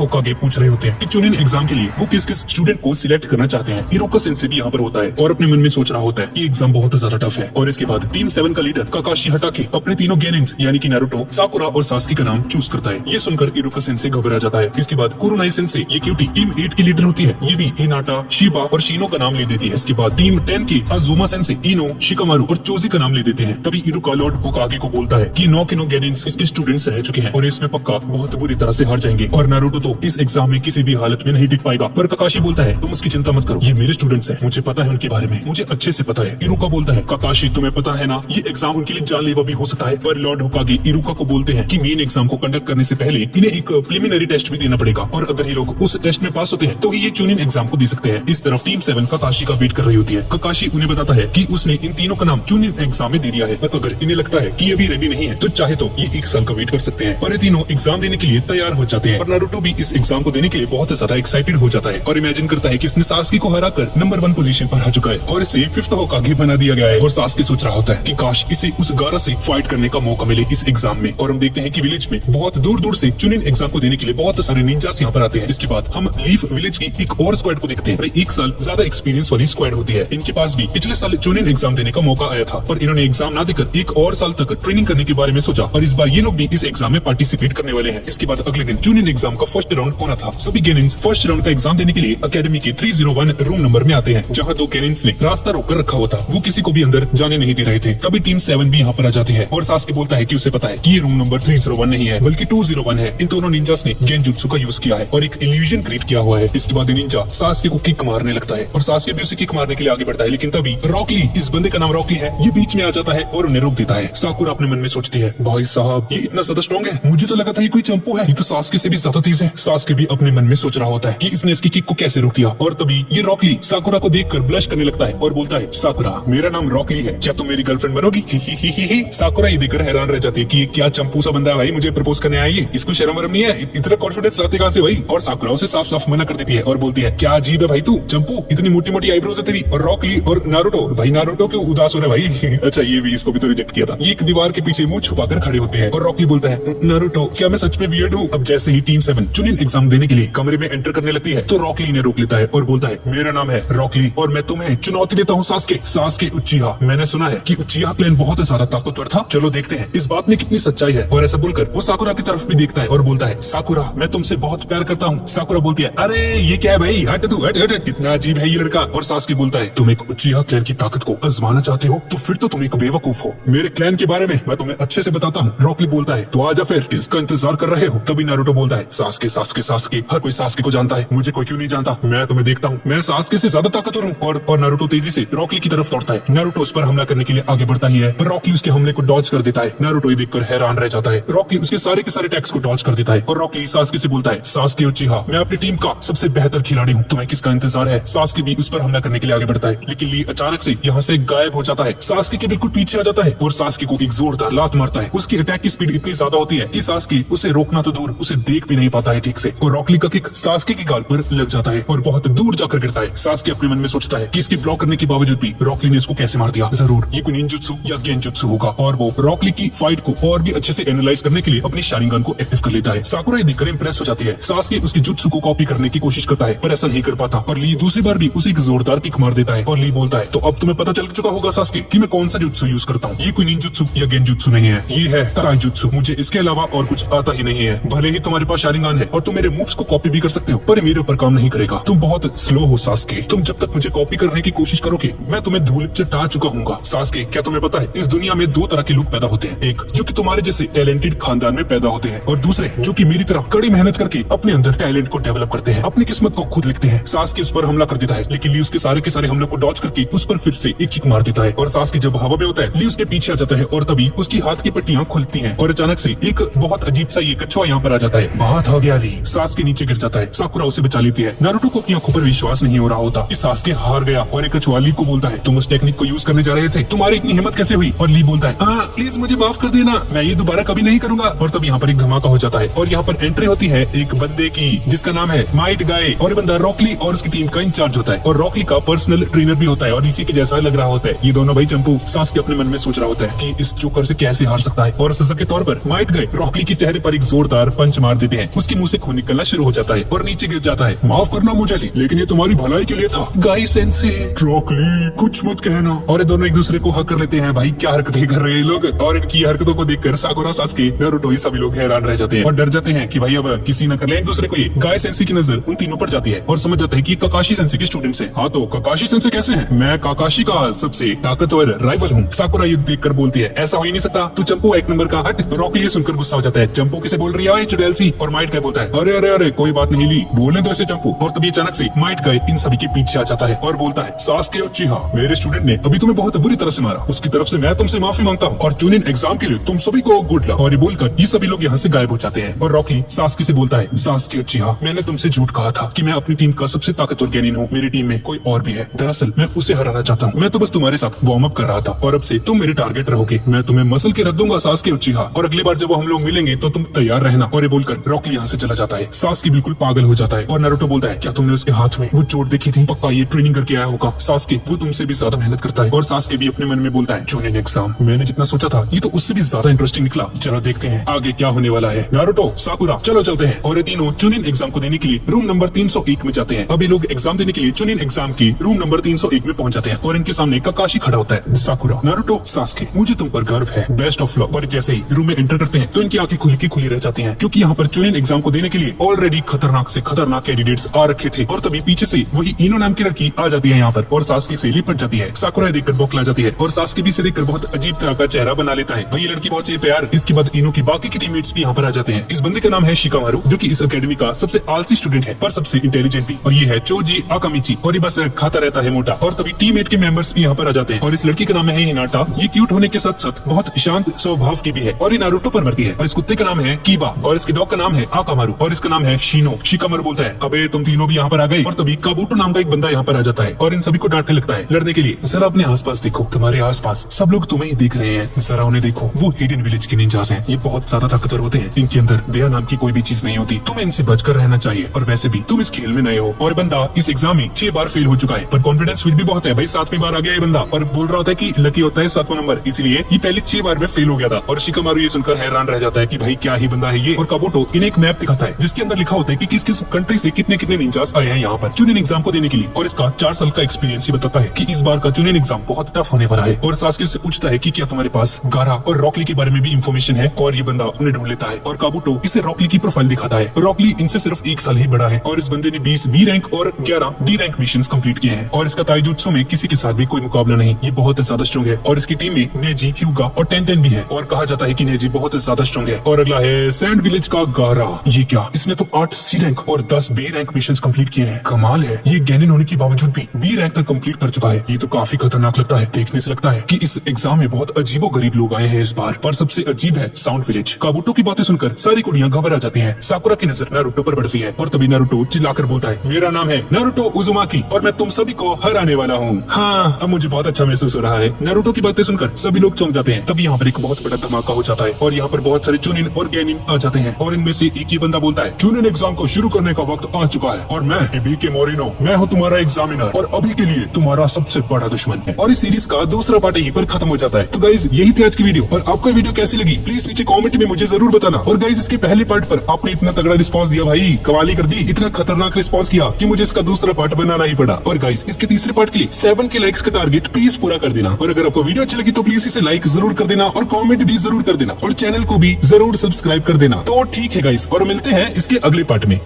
होकागे पूछ रहे होते हैं कि चुनिन एग्जाम के लिए वो किस स्टूडेंट को सिलेक्ट करना चाहते हैं। इरोका सेंसे भी यहाँ पर होता है और अपने मन में सोच रहा होता है कि एग्जाम बहुत ज्यादा टफ है। और इसके बाद टीम 7 का लीडर काकाशी हटा के अपने तीनों गेनिन्स यानी कि नारुतो, साकुरा और सास्के का नाम चूज करता है। ये सुनकर इरोका सेंसे घबरा जाता है। इसके बाद कुरुनाई सेंसे ये क्यूटी टीम 8 की लीडर होती है। ये भी हिनाटा, शिबा और शिनो का नाम ले देती है। इसके बाद टीम 10 की अजुमा सेंसे इनो, शिकामारू और चोजी का नाम ले देते हैं। तभी इरुका लॉर्ड होकागे को बोलता है कि 9 के 9 गेनिन्स इसके स्टूडेंट्स रह चुके हैं और इसमें पक्का बहुत बुरी तरह से हार जाएंगे और नारुतो तो इस एग्जाम में किसी भी हालत में नहीं टिक पाएगा। पर काकाशी बोलता है तुम उसकी चिंता मत करो, ये मेरे स्टूडेंट्स हैं, मुझे पता है उनके बारे में, मुझे अच्छे से पता है। इरुका बोलता है काकाशी तुम्हें पता है ना ये एग्जाम उनके लिए जानलेवा भी हो सकता है। पर लॉर्ड होकागे इरुका को बोलते हैं कि मेन एग्जाम को कंडक्ट करने से पहले इन्हें एक प्रिलिमिनरी टेस्ट भी देना पड़ेगा और अगर ये लोग उस टेस्ट में पास होते हैं तो ही ये चुनिन एग्जाम को दे सकते हैं। इस तरफ टीम 7 काकाशी का वेट कर रही होती है। काकाशी उन्हें बताता है कि उसने इन तीनों का नाम चुनिन एग्जाम में दे दिया है और अगर इन्हें लगता है कि ये भी रेडी नहीं है तो चाहे तो ये 1 साल का वेट कर सकते हैं। और ये तीनों एग्जाम देने के लिए तैयार हो जाते हैं और नारुतो भी इस एग्जाम को देने के लिए बहुत ज्यादा एक्साइटेड हो जाता है और इमेजिन करता है कि इसने सास्के को हराकर नंबर 1 पोजीशन पर आ चुका है और इसे 5th होकागे बना दिया गया है। और सास्के सोच रहा होता है कि काश इसे उस गारा से फाइट करने का मौका मिले इस एग्जाम में। और हम देखते हैं कि विलेज में बहुत दूर दूर से चुनिन एग्जाम को देने के लिए बहुत सारे निंजास यहाँ पर आते हैं। इसके बाद हम लीफ विलेज की एक और स्क्वाड को देखते हैं। 1 साल ज्यादा एक्सपीरियंस वाली स्क्वाड होती है। इनके पास भी पिछले साल चुनिन एग्जाम देने का मौका आया था पर इन्होंने एग्जाम ना देकर 1 और साल तक ट्रेनिंग करने के बारे में सोचा और इस बार ये लोग भी इस एग्जाम में पार्टिसिपेट करने वाले हैं। इसके बाद अगले दिन चुनिन एग्जाम का फर्स्ट राउंड होना था। सभी गेनिन्स फर्स्ट राउंड का एग्जाम देने के लिए अकेडमी के 301 रूम नंबर में आते हैं जहाँ 2 गेनिन्स ने रास्ता रोककर रखा हुआ था। वो किसी को भी अंदर जाने नहीं दे रहे थे। तभी टीम 7 भी यहाँ पर आ जाती है और सास्के बोलता है कि उसे पता है कि ये रूम नंबर 301 नहीं है बल्कि 201 है। इन दोनों निंजास ने गेंजुत्सु का यूज किया है और एक इल्यूजन क्रिएट किया हुआ है। इसके बाद निंजा सास्के को किक मारने लगता है और सास्के भी उसे किक मारने के लिए आगे बढ़ता है लेकिन तभी रॉकली, इस बंदे का नाम रॉकली है, ये बीच में आ जाता है और उन्हें रोक देता है। साकुरा अपने मन में सोचती है भाई साहब ये इतना ज्यादा स्ट्रॉन्ग है, मुझे तो लगा था ये कोई चंपू है, ये तो सास्के से भी ज्यादा तेज है। सास्के भी अपने मन में सोच रहा होता है कि इसने इसकी किक को कैसे रोक दिया और तभी ये रॉकली साकुरा को देखकर ब्लश करने लगता है और बोलता है साकुरा मेरा नाम रॉकली है, क्या तुम मेरी गर्लफ्रेंड बनोगी? ही। साकुरा ये देखकर हैरान रह जाती है कि क्या चंपू सा बंदा है भाई, मुझे प्रपोज करने आई है, इसको शर्म वरम नहीं है, इतना कॉन्फिडेंस लाते कहां से भाई? और साकुरा उसे साफ साफ मना कर देती है और बोलती है क्या अजीब है भाई तू चंपू, इतनी मोटी मोटी आईब्रोज है तेरी। और रॉकली और नारुतो, भाई नारुतो क्यों उदास हो रहा है भाई? अच्छा ये भी, इसको भी तो रिजेक्ट किया था। ये एक दीवार के पीछे मुंह छुपाकर खड़े होते हैं और रॉकली बोलता है नारुतो क्या मैं सच में वियर्ड हूँ? अब जैसे ही टीम 7 चुनिन एग्जाम देने के लिए कमरे में एंटर करने लगती है तो रॉकली ने रोक लेता है और बोलता है मेरा नाम है रॉकली और मैं तुम्हें चुनौती देता हूँ सास्के उचिहा। मैंने सुना है कि उचिहा क्लैन बहुत ज्यादा ताकतवर था, चलो देखते हैं इस बात में कितनी सच्चाई है। और ऐसा बोलकर वो साकुरा की तरफ भी देखता है और बोलता है साकुरा मैं तुमसे बहुत प्यार करता हूँ। साकुरा बोलती है अरे ये क्या है भाई, हट तू हट, कितना अजीब है ये लड़का। और सास्के बोलता है तुम एक उचिहा क्लैन की ताकत को आजमाना चाहते हो तो फिर तो तुम एक बेवकूफ हो, मेरे क्लैन के बारे में मैं तुम्हें अच्छे से बताता हूँ। रॉकली बोलता है तो आजा फिर, इसका इंतजार कर रहे हो? तभी नारुतो बोलता है सास्के हर कोई सास्के को जानता है, मुझे कोई क्यों नहीं जानता, मैं तुम्हें देखता हूँ, मैं सास्के से ज्यादा ताकतवर हूँ। और नारुतो तेजी से रॉकली की तरफ दौड़ता है। नारुतो उस पर हमला करने के लिए आगे बढ़ता ही है पर रॉकली उसके हमले को डॉज कर देता है। नारुतो ये देखकर हैरान रह जाता है। रॉकली उसके सारे के सारे अटैक्स को डॉज कर देता है और रॉकली सास्के से बोलता है सास्के उचिहा मैं अपनी टीम का सबसे बेहतर खिलाड़ी हूँ, तुम्हें किसका इंतजार है? सास्के भी उस पर हमला करने के लिए आगे बढ़ता है लेकिन ली अचानक से यहाँ से गायब हो जाता है। सास्के के बिल्कुल पीछे आ जाता है और सास्के को एक जोरदार लात मारता है। उसकी अटैक की स्पीड इतनी ज्यादा होती है कि सास्के उसे रोकना तो दूर उसे देख भी नहीं पाता है ठीक से। और रॉकली का किक सास्के की गाल पर लग जाता है और बहुत दूर जाकर गिरता है। सास्के अपने मन में सोचता है कि इसकी ब्लॉक करने के बावजूद भी रॉकली ने इसको कैसे मार दिया, जरूर ये कोई निंजुत्सु या गेंजुत्सु होगा। और वो रॉकली की फाइट को और भी अच्छे से एनालाइज करने के लिए अपनी शारिंगन को एक्टिव कर लेता है। साकुरा ये देखकर इंप्रेस हो जाती है। सास्के उसके जुत्सु को कॉपी करने की कोशिश करता है पर ऐसा नहीं कर पाता और ली दूसरी बार भी उसे एक जोरदार किक मार देता है। और ली बोलता है तो अब तुम्हें पता चल चुका होगा सास्के कि मैं कौन सा जुत्सु यूज करता हूँ, ये कोई निंजुत्सु या गेंजुत्सु नहीं है, ये है ताइजुत्सु, मुझे इसके अलावा और कुछ आता ही नहीं है। भले ही तुम्हारे पास शारिंगन है और तुम मेरे मूव्स को कॉपी भी कर सकते हो पर मेरे ऊपर काम नहीं करेगा, तुम बहुत स्लो हो सास्के, तुम जब तक मुझे कॉपी करने की कोशिश करोगे मैं तुम्हें धूल चटा चुका हूँ। सास्के क्या तुम्हें पता है इस दुनिया में 2 तरह के लोग पैदा होते हैं, एक जो कि तुम्हारे जैसे टैलेंटेड खानदान में पैदा होते हैं और दूसरे जो कि मेरी तरह कड़ी मेहनत करके अपने अंदर टैलेंट को डेवलप करते हैं, अपनी किस्मत को खुद लिखते हैं। सास्के उस पर हमला कर देता है लेकिन ली उसके सारे के सारे हमलों को डॉज करके उस पर फिर से एक किक मार देता है और सास्के जब हवा में होता है ली उसके पीछे आ जाता है और तभी उसकी हाथ की पट्टियां खुलती हैं और अचानक से एक बहुत अजीब सा ये कछुआ यहाँ पर आ जाता है। बहुत हो गया ली, सास्के नीचे गिर जाता है। साकुरा उसे बचा लेती है। नारुतो को अपनी आंखों पर विश्वास नहीं हो रहा होता कि सास्के हार गया और एक कछुआ ली को बोलता है तुम उस टेक्निक को यूज करने जा रहे थे, तुम्हारी इतनी हिम्मत कैसे हुई? और ली बोलता है प्लीज मुझे माफ कर देना, मैं ये ये दोबारा कभी नहीं करूंगा। और तब यहाँ पर एक धमाका हो जाता है और यहाँ पर एंट्री होती है एक बंदे की जिसका नाम है माइट गाय, और ये बंदा रॉकली और उसकी टीम का इंचार्ज होता है और रॉकली का पर्सनल ट्रेनर भी होता है और इसी के जैसा लग रहा होता है। ये दोनों भाई चंपू सास्के अपने मन में सोच रहा होता है कि इस जोकर से कैसे हार सकता है, और सजा के तौर पर माइट गाय रॉकली के चेहरे पर एक जोरदार पंच मार देते हैं। उसके मुंह से खून निकलना शुरू हो जाता है और नीचे गिर जाता है। माफ करना मुझे, लेकिन ये तुम्हारी भलाई के लिए था। गाय सेंसे, रॉकली कुछ मत कहना। और ये दोनों एक दूसरे को हक कर लेते हैं। भाई क्या हरकतें कर रहे हैं लोग, और इनकी हरकतों को देखकर साकुरा, सास्के, नारुतो ये सभी लोग हैरान रह जाते हैं और डर जाते हैं कि भाई अब किसी न कर ले एक दूसरे को। ये गाय सेंसे की नजर उन तीनों पर जाती है और समझ जाता है कि काकाशी सेंसे के स्टूडेंट्स हैं। हाँ तो काकाशी सेंसे कैसे हैं? मैं काकाशी का सबसे ताकतवर राइवल हूँ। साकुरा ये देखकर बोलती है ऐसा हो ही नहीं सकता, तू चंपू एक नंबर का हट। रॉकली ये सुनकर गुस्सा हो जाता है, चंपू किसे बोल रही है चुड़ैल सी? और माइट गाय बोलता है अरे अरे अरे कोई बात नहीं ली, बोलने दो ऐसे चंपू। और तभी अचानक से माइट गाय इन सभी के पीछे आ जाता है और बोलता है सास्के उचिहा, मेरे स्टूडेंट ने अभी तुम्हें बहुत बुरी तरह से मारा, उसकी तरफ से मैं तुमसे माफी मांगता हूँ और चुनिन एग्जाम के लिए तुम सभी को गुड लक। और ये बोलकर ये सभी लोग यहाँ से गायब हो जाते हैं और रॉकली सास्के से बोलता है सास्के उचिहा, मैंने तुमसे झूठ कहा था कि मैं अपनी टीम का सबसे ताकतवर गेनिन हूँ। मेरी टीम में कोई और भी है, दरअसल मैं उसे हराना चाहता हूँ। मैं तो बस तुम्हारे साथ वार्म अप कर रहा था और अब से तुम मेरे टारगेट रहोगे। मैं तुम्हें मसल के रख दूंगा सास्के उचिहा, और अगली बार जब हम लोग मिलेंगे तो तुम तैयार रहना। और ये बोलकर रॉकली यहाँ से चला जाता है। सास्के बिल्कुल पागल हो जाता है और नारुतो बोलता है क्या तुमने उसके हाथ में वो चोट देखी थी? पक्का ये ट्रेनिंग करके आया होगा। सास्के वो तुमसे भी ज्यादा मेहनत करता है। और सास्के भी अपने मन में बोलता है चुनिन एग्जाम मैंने जितना सोचा था ये तो उससे भी ज्यादा इंटरेस्टिंग निकला। चलो देखते हैं आगे क्या होने वाला है। नारुतो, साकुरा चलो चलते हैं। और ये तीनों चुनिन एग्जाम को देने के लिए रूम नंबर 301 में जाते हैं। अभी लोग एग्जाम देने के लिए चुनिन एग्जाम की रूम नंबर 301 में पहुंच जाते हैं और इनके सामने काकाशी खड़ा होता है। साकुरा, नारुतो, सास्के, मुझे तुम पर गर्व है, बेस्ट ऑफ लक। और जैसे ही रूम में एंटर करते हैं तो इनकी आंखें खुली रह जाती हैं क्योंकि यहाँ पर चुनिन एग्जाम को देने के लिए ऑलरेडी खतरनाक से खतरनाक कैंडिडेट्स आ रखे थे। और तभी पीछे से वही इनो नाम की लड़की आ जाती है यहाँ पर और सास्के से लिपट जाती है। साकुरा देखकर बौखला जाती है और सास्के भी इसे देखकर बहुत अजीब तरह का चेहरा बना लेता है। ये लड़की बहुत प्यार। इसके बाद इनो की बाकी की टीममेट्स भी यहाँ पर आ जाते हैं। इस बंदे का नाम है शिकामारू जो कि इस एकेडमी का सबसे आलसी स्टूडेंट है पर सबसे इंटेलिजेंट भी। और ये है चोजी आकामिची और ये बस खाता रहता है मोटा। और तभी टीममेट के मेंबर्स भी यहाँ पर आ जाते हैं और इस लड़की का नाम है हिनाटा। ये क्यूट होने के साथ साथ बहुत शांत स्वभाव की भी है और ये नारुतो पर मरती है। और इस कुत्ते का नाम है कीबा और इसके डॉग का नाम है आकामारू और इसका नाम है शिनो। शिकामारू बोलता है अबे तुम तीनों भी यहाँ पर आ गए। और तभी काबूटो नाम का एक बंदा यहाँ पर आ जाता है और इन सभी को डांटने लगता है लड़ने के लिए। जरा अपने आसपास देखो, तुम्हारे आसपास सब लोग तुम्हें ही देख रहे हैं, जरा उन्हें देखो। वो हिडन विलेज के निंजास हैं, ये बहुत ज्यादा ताकतवर होते हैं, इनके अंदर दया नाम की कोई भी चीज नहीं होती। तुम्हें इनसे बचकर रहना चाहिए। और वैसे भी तुम इस खेल में नए हो। और बंदा इस एग्जाम में 6 बार फेल हो चुका है पर कॉन्फिडेंस फिर भी बहुत है। भाई 7वीं बार आ गया ये बंदा और बोल रहा होता है कि लकी होता है 7वां नंबर, इसलिए ये पहले 6 बार में फेल हो गया था। और शिकामारू ये सुनकर हैरान रह जाता है कि भाई क्या ही बंदा है ये। और काबूटो इन्हें एक मैप दिखाता है जिसके अंदर लिखा होता है कि किस किस कंट्री से कितने कितने निंजास आए हैं यहाँ पर चुनिन एग्जाम को देने के लिए। और इसका 4 साल का एक्सपीरियंस ही बताता है कि इस बार का चुनिन एग्जाम बहुत टफ होने वाला है। और सास्के से पूछता है कि क्या तुम्हारे पास गारा और रॉकली के बारे में भी इंफॉर्मेशन है। और ये बंदा उन्हें ढूंढ लेता है और काबूटो इसे रॉकली की प्रोफाइल दिखाता है। रॉकली इनसे सिर्फ 1 साल ही बड़ा है और इस बंदे ने 20 बी रैंक और 11 डी रैंक मिशंस कंप्लीट किए हैं। और इसका ताइजुत्सु में किसी के साथ भी कोई मुकाबला नहीं, ये बहुत ज्यादा स्ट्रॉन्ग है। और इसकी टीम में नेजी, ह्यूगा और टेंटेन भी है और कहा जाता है कि नेजी बहुत ज्यादा स्ट्रॉन्ग है। और अगला है सैंड विलेज का गारा। ये क्या, इसने तो 8 सी रैंक और 10 बी रैंक मिशंस कंप्लीट किए हैं। कमाल है, ये गेनिन होने के बावजूद भी बी रैंक तक कंप्लीट कर चुका है। ये तो काफी खतरनाक लगता है। देखने से लगता है कि इस एग्जाम में बहुत अजीबो गरीब लोग आए हैं इस बार। पर सबसे अजीब है साउंड विलेज। काबूटो की बातें सुनकर सारी कुड़ियां घबरा जाती हैं। साकुरा की नजर नारुतो पर पड़ती है और तभी नारुतो चिल्लाकर बोलता है मेरा नाम है नारुतो उजुमाकी और मैं तुम सभी को हराने वाला हूँ। हाँ, अब मुझे बहुत अच्छा महसूस हो रहा है। नारुतो की बातें सुनकर सभी लोग चौंक जाते हैं। तभी यहाँ पर एक बहुत बड़ा धमाका हो जाता है और यहाँ पर बहुत सारे चुनिन और गेनिन आ जाते हैं। और इनमें से एक ही बंदा बोलता है चुनिन एग्जाम को शुरू करने का वक्त आ चुका है और मैं बीके मोरिनो, मैं हूँ तुम्हारा एग्जामिनर और अभी के लिए तुम्हारा सबसे बड़ा दुश्मन है। और इस सीरीज का दूसरा पार्ट यहीं पर खत्म हो जाता है। तो गाइज यही थी आज की वीडियो और आपको वीडियो कैसी लगी प्लीज नीचे कमेंट में मुझे जरूर बताना। और गाइज इसके पहले पार्ट पर आपने इतना तगड़ा रिस्पांस दिया, भाई कमाली कर दी, इतना खतरनाक रिस्पांस किया कि मुझे इसका दूसरा पार्ट बनाना ही पड़ा। और गाइज इसके तीसरे पार्ट के लिए 7 के लाइक्स का टारगेट प्लीज पूरा कर देना। और अगर आपको वीडियो अच्छी लगी तो प्लीज इसे लाइक जरूर कर देना और कमेंट भी जरूर कर देना और चैनल को भी जरूर सब्सक्राइब कर देना। तो ठीक है गाइज और मिलते हैं इसके अगले पार्ट में।